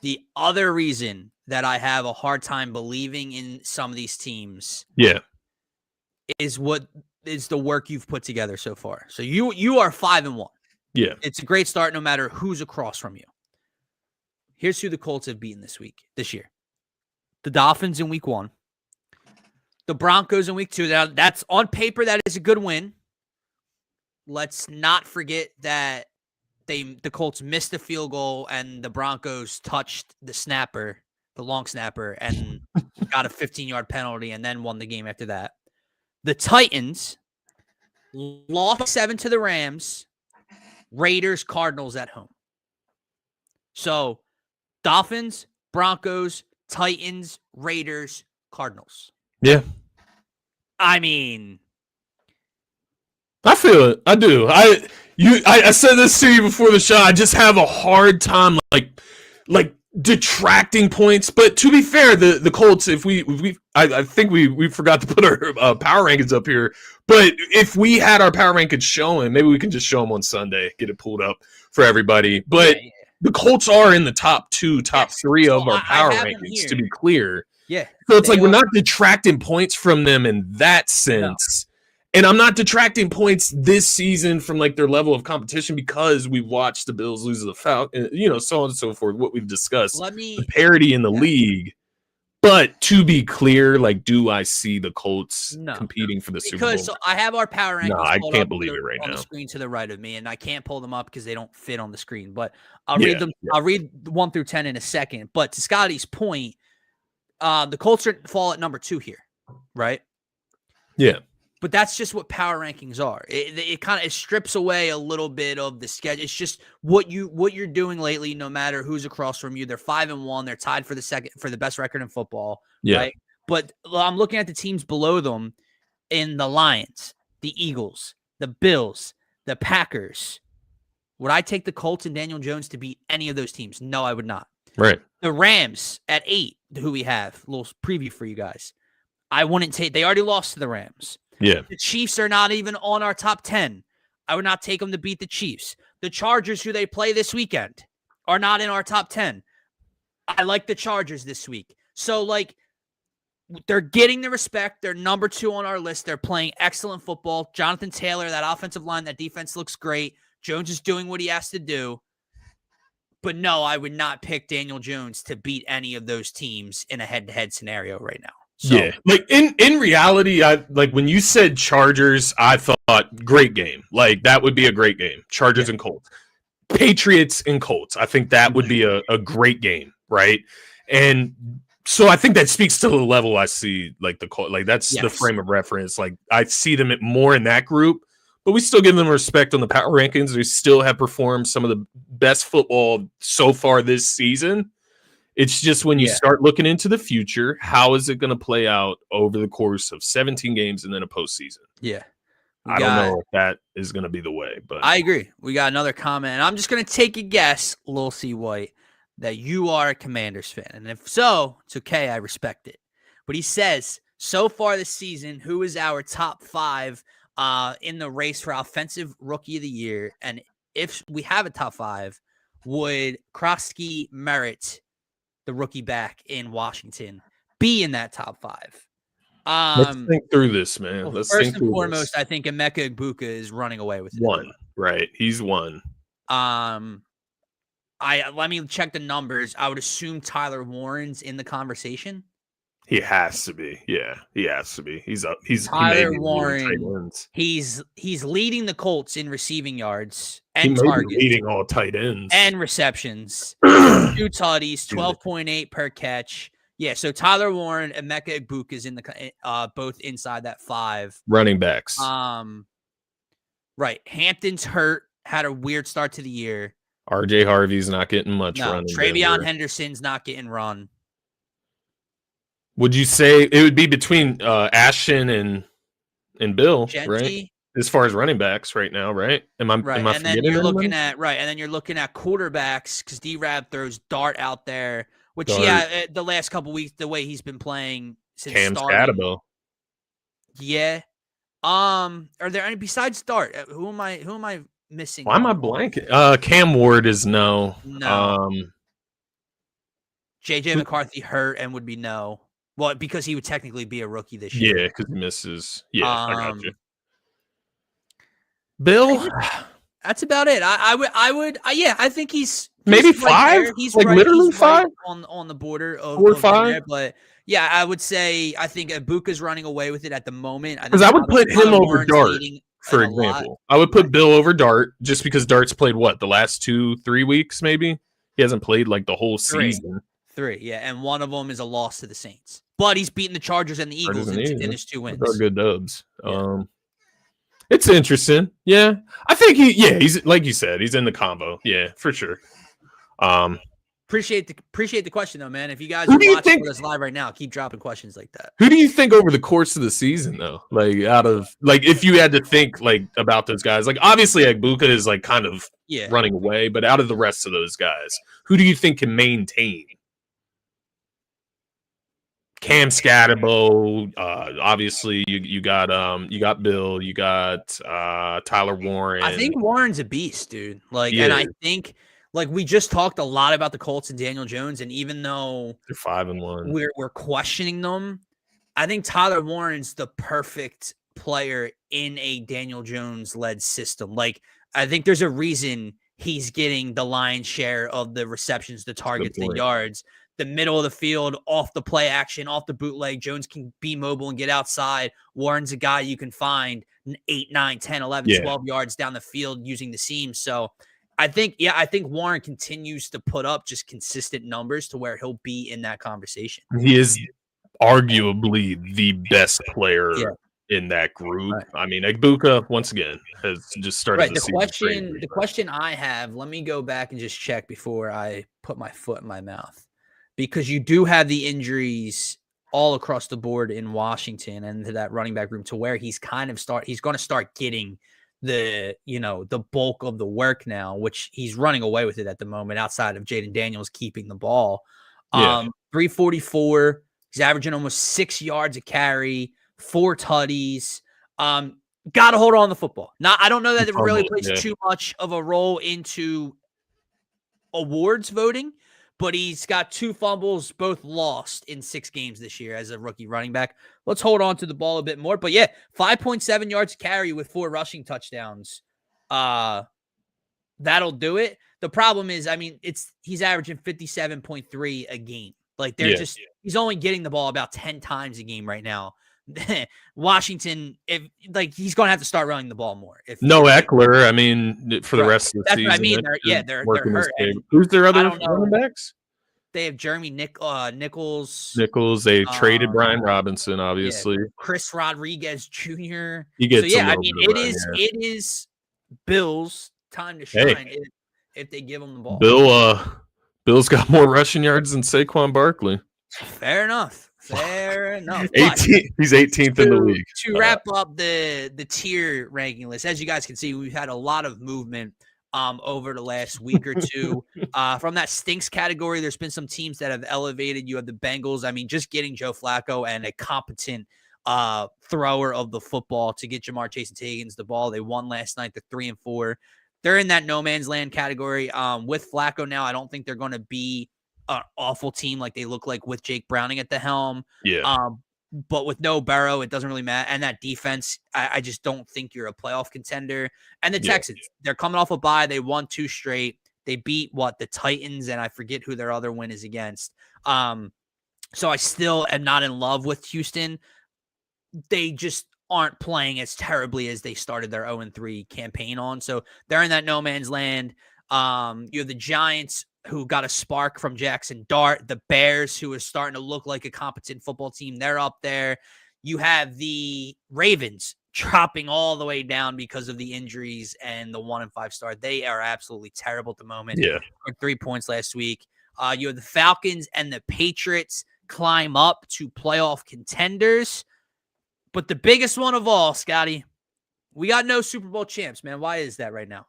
The other reason that I have a hard time believing in some of these teams is the work you've put together so far. So you are 5-1. Yeah. It's a great start no matter who's across from you. Here's who the Colts have beaten this year. The Dolphins in week 1. The Broncos in week 2. That's on paper, that is a good win. Let's not forget that the Colts missed the field goal and the Broncos touched the long snapper, and got a 15-yard penalty and then won the game after that. The Titans lost 7 to the Rams. Raiders, Cardinals at home. So, Dolphins, Broncos, Titans, Raiders, Cardinals. Yeah. I mean, I feel it. I do. I said this to you before the show. I just have a hard time like detracting points. But to be fair, the Colts, I think we forgot to put our power rankings up here. But if we had our power rankings showing, maybe we can just show them on Sunday, get it pulled up for everybody. But the Colts are in the top 3 of our power rankings, to be clear. Yeah. So it's like we're not detracting points from them in that sense. No. And I'm not detracting points this season from like their level of competition because we watched the Bills lose to the Falcons, so on and so forth, what we've discussed. The parity in the league. But to be clear, like, do I see the Colts competing for the Super Bowl? Because I have our power rankings. No, I can't believe it right now. On the screen to the right of me, and I can't pull them up because they don't fit on the screen. But I'll read them. Yeah. I'll read 1 through 10 in a second. But to Scotty's point, the Colts fall at number 2 here, right? Yeah. But that's just what power rankings are. It kind of strips away a little bit of the schedule. It's just what you're doing lately. No matter who's across from you, they're 5-1. They're tied for the best record in football. Yeah. Right? But I'm looking at the teams below them in the Lions, the Eagles, the Bills, the Packers. Would I take the Colts and Daniel Jones to beat any of those teams? No, I would not. Right. The Rams at 8, who we have, a little preview for you guys. I wouldn't take. They already lost to the Rams. Yeah. The Chiefs are not even on our top 10. I would not take them to beat the Chiefs. The Chargers, who they play this weekend, are not in our top 10. I like the Chargers this week. So, like, they're getting the respect. They're number 2 on our list. They're playing excellent football. Jonathan Taylor, that offensive line, that defense looks great. Jones is doing what he has to do. But no, I would not pick Daniel Jones to beat any of those teams in a head-to-head scenario right now. So yeah, like in reality, I like when you said Chargers, I thought great game. Like that would be a great game. Chargers and Colts, Patriots and Colts. I think that would be a great game, right? And so I think that speaks to the level I see like the Colts. Like that's the frame of reference. Like I see them more in that group, but we still give them respect on the power rankings. They still have performed some of the best football so far this season. It's just when you start looking into the future, how is it going to play out over the course of 17 games and then a postseason? Yeah. I don't know if that is going to be the way, but I agree. We got another comment, and I'm just going to take a guess, Lil C. White, that you are a Commanders fan. And if so, it's okay. I respect it. But he says, so far this season, who is our top 5 in the race for Offensive Rookie of the Year? And if we have a top 5, would Krosky merit the rookie back in Washington be in that top 5? Let's think through this, man. Well, Let's first think and through foremost, this. I think Emeka Egbuka is running away with it. One, right? He's one. Let me check the numbers. I would assume Tyler Warren's in the conversation. He has to be. Yeah, he has to be. He's up. Tyler Warren. He's leading the Colts in receiving yards and targets, leading all tight ends and receptions. 2 tutties, 12.8 per catch. Yeah, so Tyler Warren and Emeka Egbuka is in the both inside that 5 running backs. Right. Hampton's hurt. Had a weird start to the year. RJ Harvey's not getting much run. Travion Henderson's not getting run. Would you say it would be between Ashton and Bill, Genty, right? As far as running backs right now, right? Am I and then you're looking at quarterbacks because D-Rab throws Dart out there, which the last couple weeks the way he's been playing since Cam starting. Scatabo. Yeah. Are there any besides Dart? Who am I missing? Why am I blanking? Cam Ward is no. JJ McCarthy hurt and would be no. Well, because he would technically be a rookie this year. Yeah, because he misses. Yeah, I got you. Bill, that's about it. I think he's maybe 5. He's like literally 5 on the border of 4 or 5. There, but yeah, I would say I think Ibuka's running away with it at the moment. Because I would put him over Dart, for example. I would put Bill over Dart just because Dart's played the last 2-3 weeks maybe. He hasn't played like the whole season. 3, yeah, and one of them is a loss to the Saints. But he's beaten the Chargers and the Eagles in his 2 wins. Those are good dubs. Yeah. It's interesting. Yeah. I think he's like you said, he's in the combo. Yeah, for sure. Appreciate the question though, man. If you guys are watching with us live right now, keep dropping questions like that. Who do you think over the course of the season though? Like if you had to think like about those guys, like obviously Egbuka is like kind of running away, but out of the rest of those guys, who do you think can maintain? Cam Scatabo, obviously you got Bill, you got Tyler Warren. I think Warren's a beast, dude. And I think we just talked a lot about the Colts and Daniel Jones, and even though they're 5-1, we're questioning them, I think Tyler Warren's the perfect player in a Daniel Jones led system. Like I think there's a reason he's getting the lion's share of the receptions, the targets, the yards. The middle of the field, off the play action, off the bootleg. Jones can be mobile and get outside. Warren's a guy you can find 8, 9, 10, 11, 12 yards down the field using the seam. So I think Warren continues to put up just consistent numbers to where he'll be in that conversation. He is arguably the best player in that group. Right. I mean, Egbuka, once again, has just started the question I have, let me go back and just check before I put my foot in my mouth. Because you do have the injuries all across the board in Washington and to that running back room to where he's going to start getting the bulk of the work now, which he's running away with it at the moment outside of Jaden Daniels keeping the ball. 344. He's averaging almost 6 yards a carry, 4 tutties. Got to hold on to the football. Now, I don't know that it really plays too much of a role into awards voting, but he's got 2 fumbles, both lost in 6 games this year as a rookie running back. Let's hold on to the ball a bit more. But 5.7 yards carry with 4 rushing touchdowns. That'll do it. The problem is, he's averaging 57.3 a game. Like he's only getting the ball about 10 times a game right now. Washington, he's going to have to start running the ball more. No Eckler, I mean, for the rest of the That's season. what I mean. They're hurt. Who's their other running backs? They have Jeremy Nichols. They traded Brian Robinson, obviously. Chris Rodriguez Jr. He gets it is Bills' time to shine if they give him the ball. Bill's got more rushing yards than Saquon Barkley. Fair enough. 18, he's 18th in the league. To wrap up the tier ranking list, as you guys can see, we've had a lot of movement over the last week or two. From that stinks category, there's been some teams that have elevated. You have the Bengals. I mean, just getting Joe Flacco and a competent thrower of the football to get Jamar Chase and Higgins the ball. They won last night. They're 3-4. They're in that no man's land category. With Flacco now, I don't think they're going to be an awful team like they look like with Jake Browning at the helm. Yeah. But with no Burrow, it doesn't really matter. And that defense, I just don't think you're a playoff contender. And the Texans, they're coming off a bye. They won 2 straight. They beat the Titans, and I forget who their other win is against. So I still am not in love with Houston. They just aren't playing as terribly as they started their 0-3 campaign on. So they're in that no man's land. You have the Giants, who got a spark from Jackson Dart. The Bears, who is starting to look like a competent football team, they're up there. You have the Ravens dropping all the way down because of the injuries and the 1-5 start. They are absolutely terrible at the moment. Yeah. 3 points last week. You have the Falcons and the Patriots climb up to playoff contenders. But the biggest one of all, Scotty, we got no Super Bowl champs, man. Why is that right now?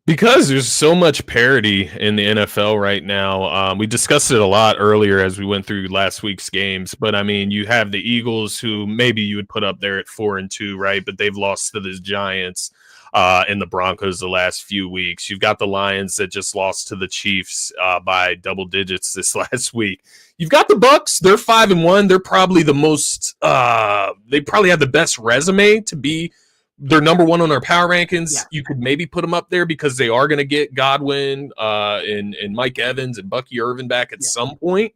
Because there's so much parity in the NFL right now. We discussed it a lot earlier as we went through last week's games. But, I mean, you have the Eagles, who maybe you would put up there at 4-2, right? But they've lost to the Giants and the Broncos the last few weeks. You've got the Lions that just lost to the Chiefs by double digits this last week. You've got the Bucs. They're 5-1. They're probably the most they probably have the best resume to be. They're number 1 on our power rankings. Yeah. You could maybe put them up there because they are going to get Godwin and Mike Evans and Bucky Irvin back at some point.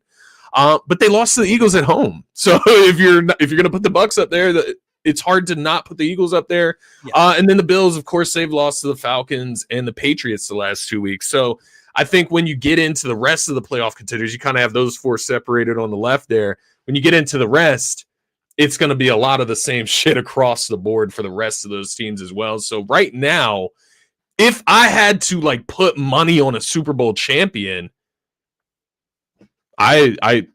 But they lost to the Eagles at home. So if you're going to put the Bucs up there, it's hard to not put the Eagles up there. Yeah. And then the Bills, of course, they've lost to the Falcons and the Patriots the last 2 weeks. So I think when you get into the rest of the playoff contenders, you kind of have those 4 separated on the left there. When you get into the rest, it's going to be a lot of the same shit across the board for the rest of those teams as well. So right now, if I had to put money on a Super Bowl champion, I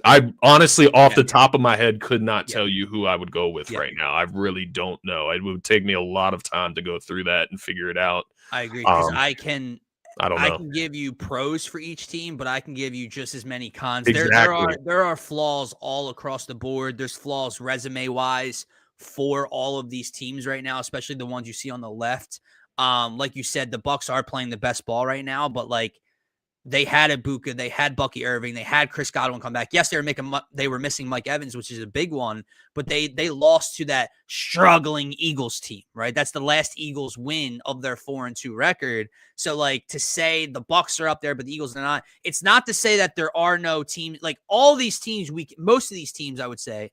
honestly off the top of my head could not tell you who I would go with right now. I really don't know. It would take me a lot of time to go through that and figure it out. I agree, because I don't know. I can give you pros for each team, but I can give you just as many cons. Exactly. There are flaws all across the board. There's flaws resume-wise for all of these teams right now, especially the ones you see on the left. Like you said, the Bucs are playing the best ball right now, but they had Ibuka, they had Bucky Irving, they had Chris Godwin come back. Yes, they were missing Mike Evans, which is a big one, but they lost to that struggling Eagles team, right? That's the last Eagles win of their 4-2 record. So to say the Bucs are up there, but the Eagles are not, it's not to say that there are no teams, all these teams, most of these teams, I would say,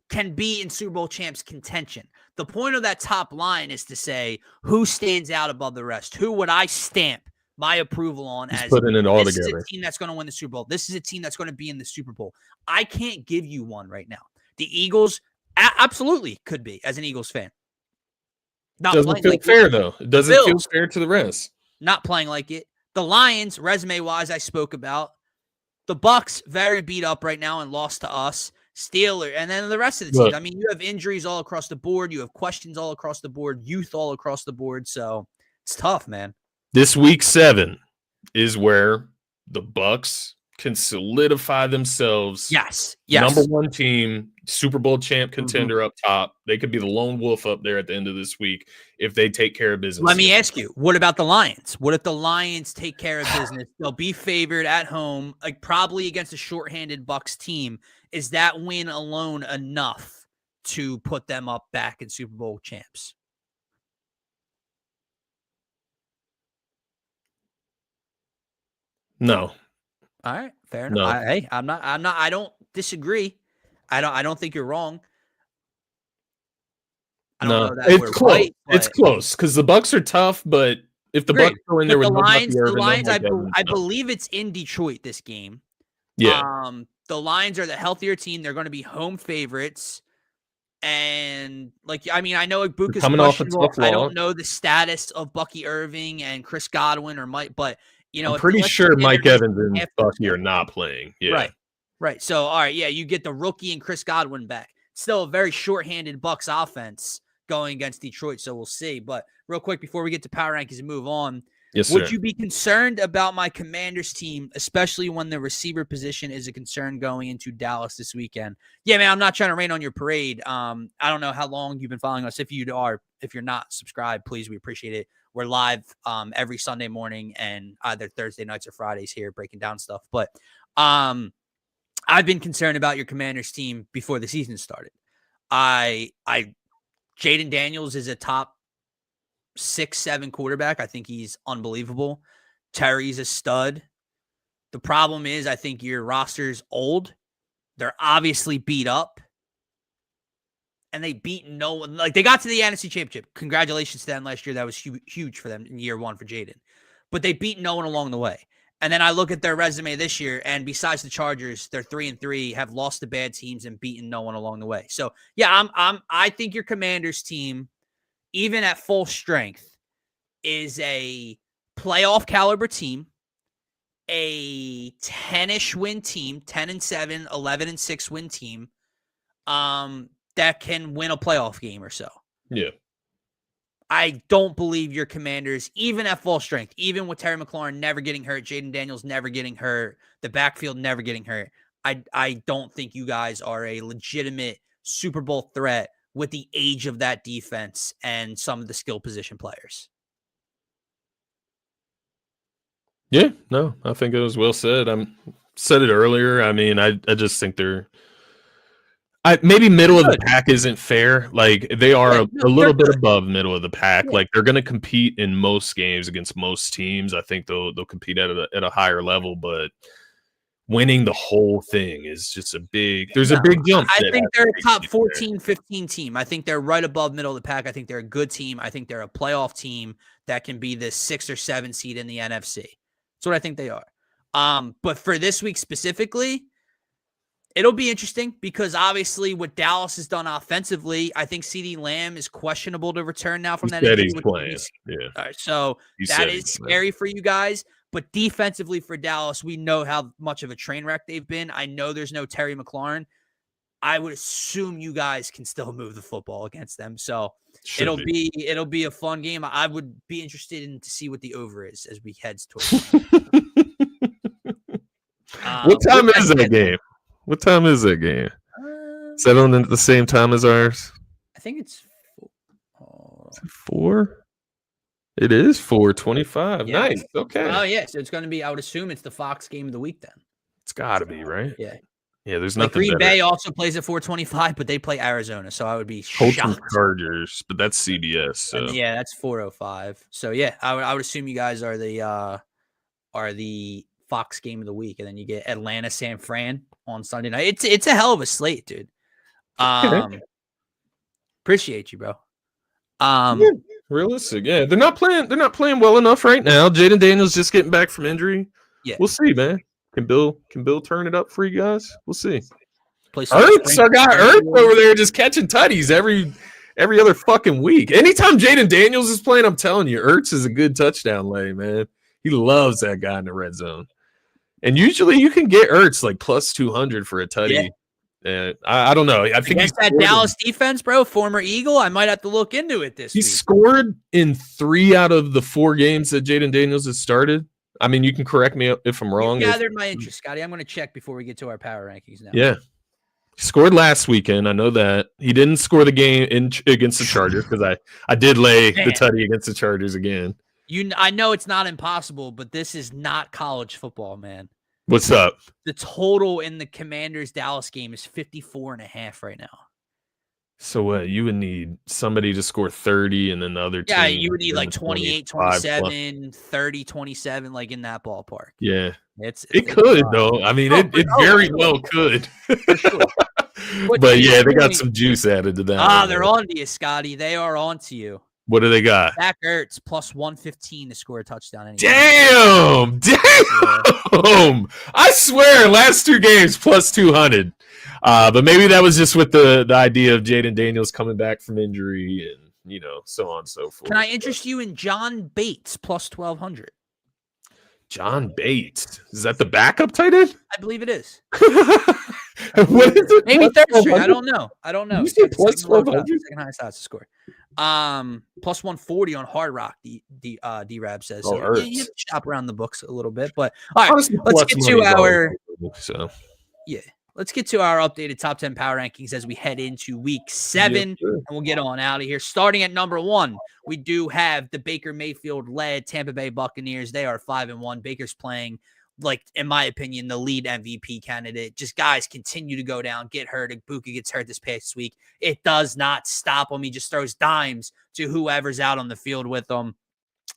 can be in Super Bowl champs contention. The point of that top line is to say who stands out above the rest. Who would I stamp my approval on as putting it all together? This is a team that's going to win the Super Bowl. This is a team that's going to be in the Super Bowl. I can't give you one right now. The Eagles absolutely could be, as an Eagles fan. Doesn't feel fair, though. It doesn't feel fair to the rest. Not playing like it. The Lions, resume-wise, I spoke about. The Bucs, very beat up right now and lost to us. Steelers, and then the rest of the teams. I mean, you have injuries all across the board. You have questions all across the board. Youth all across the board. So it's tough, man. This week 7 is where the Bucs can solidify themselves. Yes. Number 1 team, Super Bowl champ contender up top. They could be the lone wolf up there at the end of this week if they take care of business. Let me ask you, what about the Lions? What if the Lions take care of business? They'll be favored at home, probably against a shorthanded Bucs team. Is that win alone enough to put them up back in Super Bowl champs? No. All right, fair enough. No, I don't disagree. I don't think you're wrong. I don't no, know that it's we're close. right, It's but close because the Bucks are tough, but if the Bucks agreed. go in there But with no Bucky The Irvin, no Lions, Mike Evans, I no. believe it's in Detroit this game. Yeah, The Lions are the healthier team. They're going to be home favorites. And I mean, I know they're Ibuka's coming off a questionable. tough I don't loss. know the status of Bucky Irving and Chris Godwin or Mike, but I'm if pretty let's sure pretend Mike they're just Evans and half Bucky are not playing. Yeah, right, right. So all right, yeah, you get the rookie and Chris Godwin back. Still a very shorthanded Bucks offense going against Detroit. So we'll see. But real quick before we get to power rankings and move on, yes, would sir. you be concerned about my Commanders team, especially when the receiver position is a concern going into Dallas this weekend? Yeah, man, I'm not trying to rain on your parade. I don't know how long you've been following us. If you're not subscribed, please, we appreciate it. We're live every Sunday morning and either Thursday nights or Fridays here breaking down stuff. But I've been concerned about your Commanders team before the season started. Jaden Daniels is a top 6-7 quarterback. I think he's unbelievable. Terry's a stud. The problem is I think your roster's old. They're obviously beat up. And they beat no one. Like, they got to the NFC Championship. Congratulations to them last year. That was huge for them in year one for Jaden. But they beat no one along the way. And then I look at their resume this year, and besides the Chargers, they're 3-3, have lost to bad teams and beaten no one along the way. So yeah, I think your Commanders team, even at full strength, is a playoff caliber team, a 10-ish win team, 10-7, 11-6 win team, that can win a playoff game or so. Yeah. I don't believe your Commanders, even at full strength, even with Terry McLaurin never getting hurt, Jaden Daniels never getting hurt, the backfield never getting hurt, I don't think you guys are a legitimate Super Bowl threat with the age of that defense and some of the skill position players. Yeah, no, I think it was well said. I said it earlier. I mean, I just think they're maybe middle of the pack isn't fair. Like, they are a little bit above middle of the pack. Yeah. Like, they're going to compete in most games against most teams. I think they'll compete at a higher level, but winning the whole thing is just a big jump. I think they're a top 14, 15 team. I think they're right above middle of the pack. I think they're a good team. I think they're a playoff team that can be the 6 or 7 seed in the NFC. That's what I think they are. But for this week specifically, it'll be interesting because obviously what Dallas has done offensively, I think CeeDee Lamb is questionable to return now from that injury. He's playing. Yeah. All right, so that is scary for you guys. But defensively for Dallas, we know how much of a train wreck they've been. I know there's no Terry McLaurin. I would assume you guys can still move the football against them. So it'll be a fun game. I would be interested in to see what the over is as we head towards. What time is that game? What time is that game? Is that on at the same time as ours? I think it's 4. It is 4:25. Yeah. Nice. Okay. Oh yeah, so it's going to be. I would assume it's the Fox game of the week then. It's got to be, right? Yeah. Yeah. There's nothing. Green better. Bay also plays at 4:25, but they play Arizona, so I would be shocked. Chargers, but that's CBS. So. And yeah, that's 4:05. So yeah, I would assume you guys are the Fox game of the week, and then you get Atlanta, San Fran on Sunday night. It's a hell of a slate, dude. Appreciate you, bro. Yeah, realistic. Yeah, they're not playing well enough right now. Jaden Daniels just getting back from injury. Yeah, we'll see, man. Can Bill turn it up for you guys? We'll see. Ertz, our guy Ertz over there just catching tutties every other fucking week. Anytime Jaden Daniels is playing, I'm telling you, Ertz is a good touchdown lay, man. He loves that guy in the red zone. And usually you can get Ertz like plus 200 for a tutty. Yeah. I don't know. I think that Dallas defense, bro, former Eagle. I might have to look into it this week. He scored in 3 out of the 4 games that Jaden Daniels has started. I mean, you can correct me if I'm wrong. You gathered my interest, Scotty. I'm going to check before we get to our power rankings now. Yeah. He scored last weekend. I know that. He didn't score the game against the Chargers because I did lay the tutty against the Chargers again. I know it's not impossible, but this is not college football, man. What's up? The total in the Commanders Dallas game is 54.5 right now. So what? You would need somebody to score 30 and then the other team. Yeah, you would need like 28, 27, 30, 27, like in that ballpark. Yeah. It could though. I mean, it very well could. For sure. But yeah, they got some juice added to that. They're on to you, Scotty. They are on to you. What do they got? Zach Ertz plus 115 to score a touchdown. Damn! I swear, last 2 games plus 200. But maybe that was just with the idea of Jaden Daniels coming back from injury and so on and so forth. Can I interest you in John Bates plus 1,200? John Bates, is that the backup tight end? I believe it is. What is it? Maybe third string. I don't know. You said plus 1,200? Second highest odds to score. Plus 140 on Hard Rock. D-Rab says. So you shop around the books a little bit, but all right. Honestly, let's get to our. Let's get to our updated top 10 power rankings as we head into week 7, and we'll get on out of here. Starting at number 1, we do have the Baker Mayfield-led Tampa Bay Buccaneers. They are 5-1. Baker's playing, like, in my opinion, the lead MVP candidate. Just guys continue to go down, get hurt. Ibuka gets hurt this past week. It does not stop him. He just throws dimes to whoever's out on the field with them.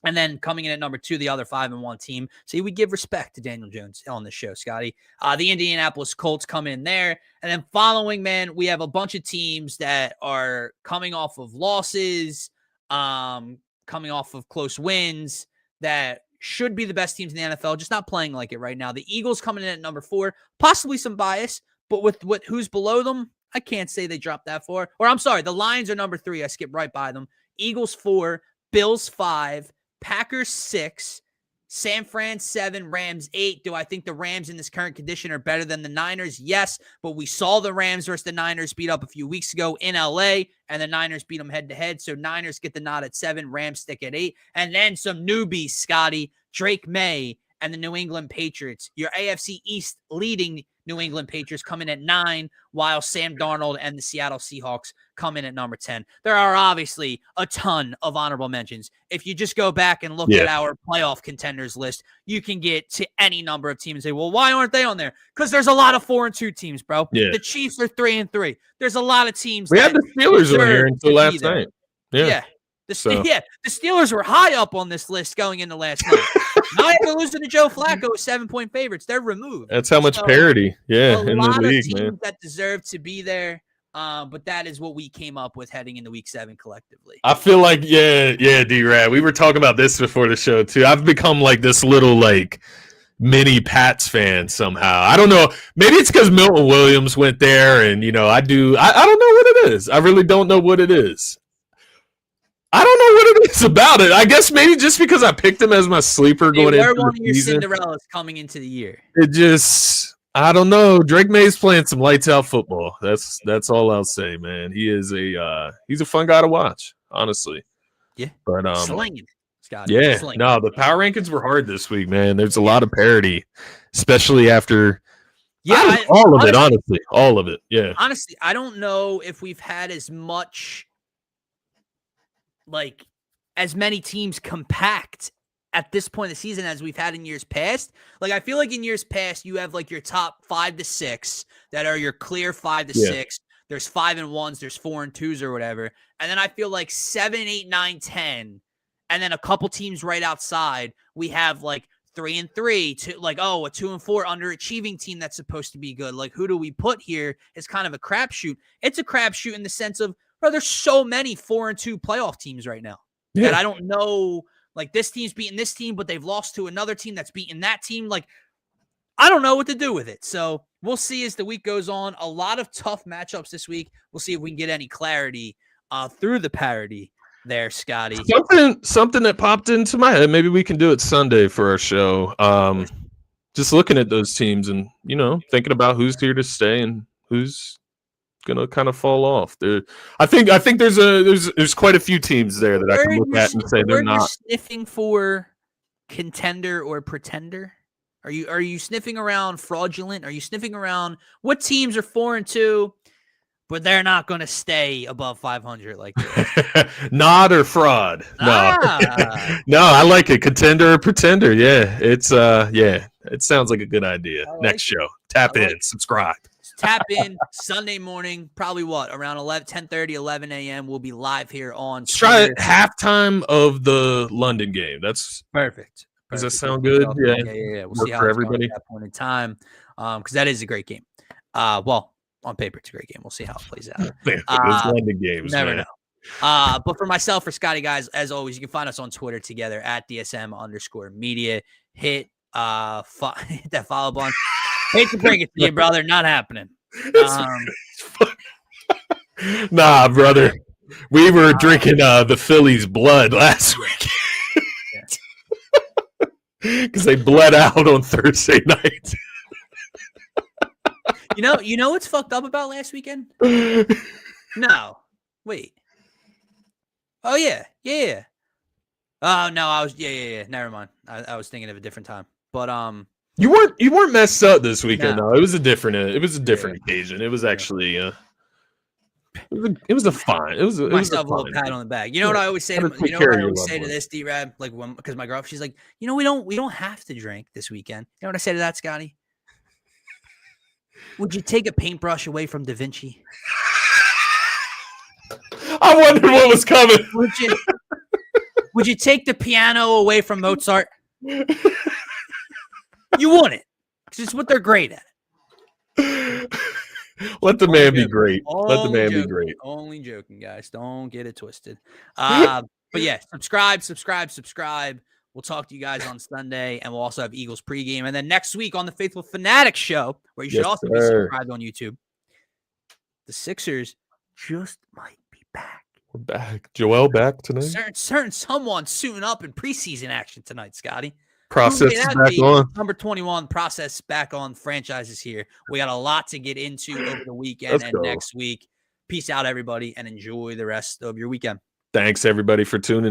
And then coming in at number 2, the other 5-1 team. See, we give respect to Daniel Jones on the show, Scotty. The Indianapolis Colts come in there. And then following, man, we have a bunch of teams that are coming off of losses, coming off of close wins that should be the best teams in the NFL, just not playing like it right now. The Eagles coming in at number 4, possibly some bias, but with who's below them, I can't say they dropped that far. Or I'm sorry, the Lions are number 3. I skipped right by them. Eagles 4, Bills 5, Packers 6, San Fran 7, Rams 8. Do I think the Rams in this current condition are better than the Niners? Yes, but we saw the Rams versus the Niners beat up a few weeks ago in LA, and the Niners beat them head-to-head. So Niners get the nod at 7, Rams stick at 8. And then some newbies, Scotty, Drake May and the New England Patriots. Your AFC East leading New England Patriots come in at 9, while Sam Darnold and the Seattle Seahawks come in at number 10. There are obviously a ton of honorable mentions. If you just go back and look at our playoff contenders list, you can get to any number of teams and say, well, why aren't they on there? Because there's a lot of 4-2 teams, bro. Yeah. The Chiefs are 3-3. There's a lot of teams. We had the Steelers on here until last night. Yeah. The Steelers were high up on this list going into last night. Now they're losing to Joe Flacco, 7-point favorites. They're removed. That's how much parity, in the league, man. A lot of teams that deserve to be there, but that is what we came up with heading into Week 7 collectively. I feel like, D-Rad, we were talking about this before the show, too. I've become like this little, like, mini Pats fan somehow. I don't know. Maybe it's because Milton Williams went there, and, I don't know what it is. I really don't know what it is. I don't know what it is about it. I guess maybe just because I picked him as my sleeper going into the season. They're one of your Cinderellas coming into the year. It just, I don't know. Drake May's playing some lights out football. That's all I'll say, man. He is he's a fun guy to watch, honestly. Yeah. But slinging. Slinging. No, the power rankings were hard this week, man. There's a lot of parity, especially after. Yeah, all of it. Yeah. Honestly, I don't know if we've had as much. Like, as many teams compact at this point in the season as we've had in years past. Like, I feel like in years past, you have, like, your top 5 to 6 that are your clear 5 to 6. There's 5-1s, there's 4-2s or whatever. And then I feel like 7, 8, 9, 10, and then a couple teams right outside, we have, like, 3-3 to, like, a 2-4 underachieving team that's supposed to be good. Like, who do we put here? It's kind of a crapshoot. It's a crapshoot in the sense of, bro, there's so many 4-2 playoff teams right now that I don't know. Like, this team's beating this team, but they've lost to another team that's beating that team. Like, I don't know what to do with it. So we'll see as the week goes on. A lot of tough matchups this week. We'll see if we can get any clarity through the parody there, Scotty. Something that popped into my head. Maybe we can do it Sunday for our show. Just looking at those teams and, thinking about who's here to stay and who's gonna kind of fall off. I think there's quite a few teams there that I can look at and say they're not sniffing for contender or pretender. Are you sniffing around fraudulent? Are you sniffing around what teams are 4-2, but they're not going to stay above 500 like that? Nod or fraud? No, no. I like it. Contender or pretender? Yeah, it's It sounds like a good idea. Next show, tap in, subscribe. Tap in Sunday morning, probably around 10:30, 11 a.m. We'll be live here on. Try it halftime of the London game. That's perfect. Does that Perfect. sound good? Yeah. Yeah. We'll Work see how for it's going everybody. at that point in time. Because that is a great game. Well, on paper, it's a great game. We'll see how it plays out. It's London games, Never man. know. But for myself, for Scotty, guys, as always, you can find us on Twitter together at DSM_media. Hit hit that follow button. Hate to break it to you, brother, not happening. Nah, brother. We were drinking the Phillies' blood last week because they bled out on Thursday night. You know what's fucked up about last weekend? No, wait. Oh yeah. Oh no, I was yeah. Never mind. I was thinking of a different time. But you weren't messed up this weekend. No. No, it was a different occasion. It was actually it was a fine. It was myself a a little pat on the back. You know what I always say to this D-Rab, like because my girlfriend, she's like, we don't have to drink this weekend. You know what I say to that, Scotty? Would you take a paintbrush away from Da Vinci? I wondered what was coming. Would you take the piano away from Mozart? You wouldn't, because it's what they're great at. Let the man be great. Let the man be great. Only joking, guys. Don't get it twisted. But yeah, subscribe. We'll talk to you guys on Sunday, and we'll also have Eagles pregame. And then next week on the Faithful Fanatics show, where you should also be subscribed on YouTube, the Sixers just might be back. We're back. Joel back tonight? Certain someone suiting up in preseason action tonight, Scotty. Process is back on. Number 21, process back on. Franchises here. We got a lot to get into over the weekend and next week. Peace out, everybody, and enjoy the rest of your weekend. Thanks, everybody, for tuning in.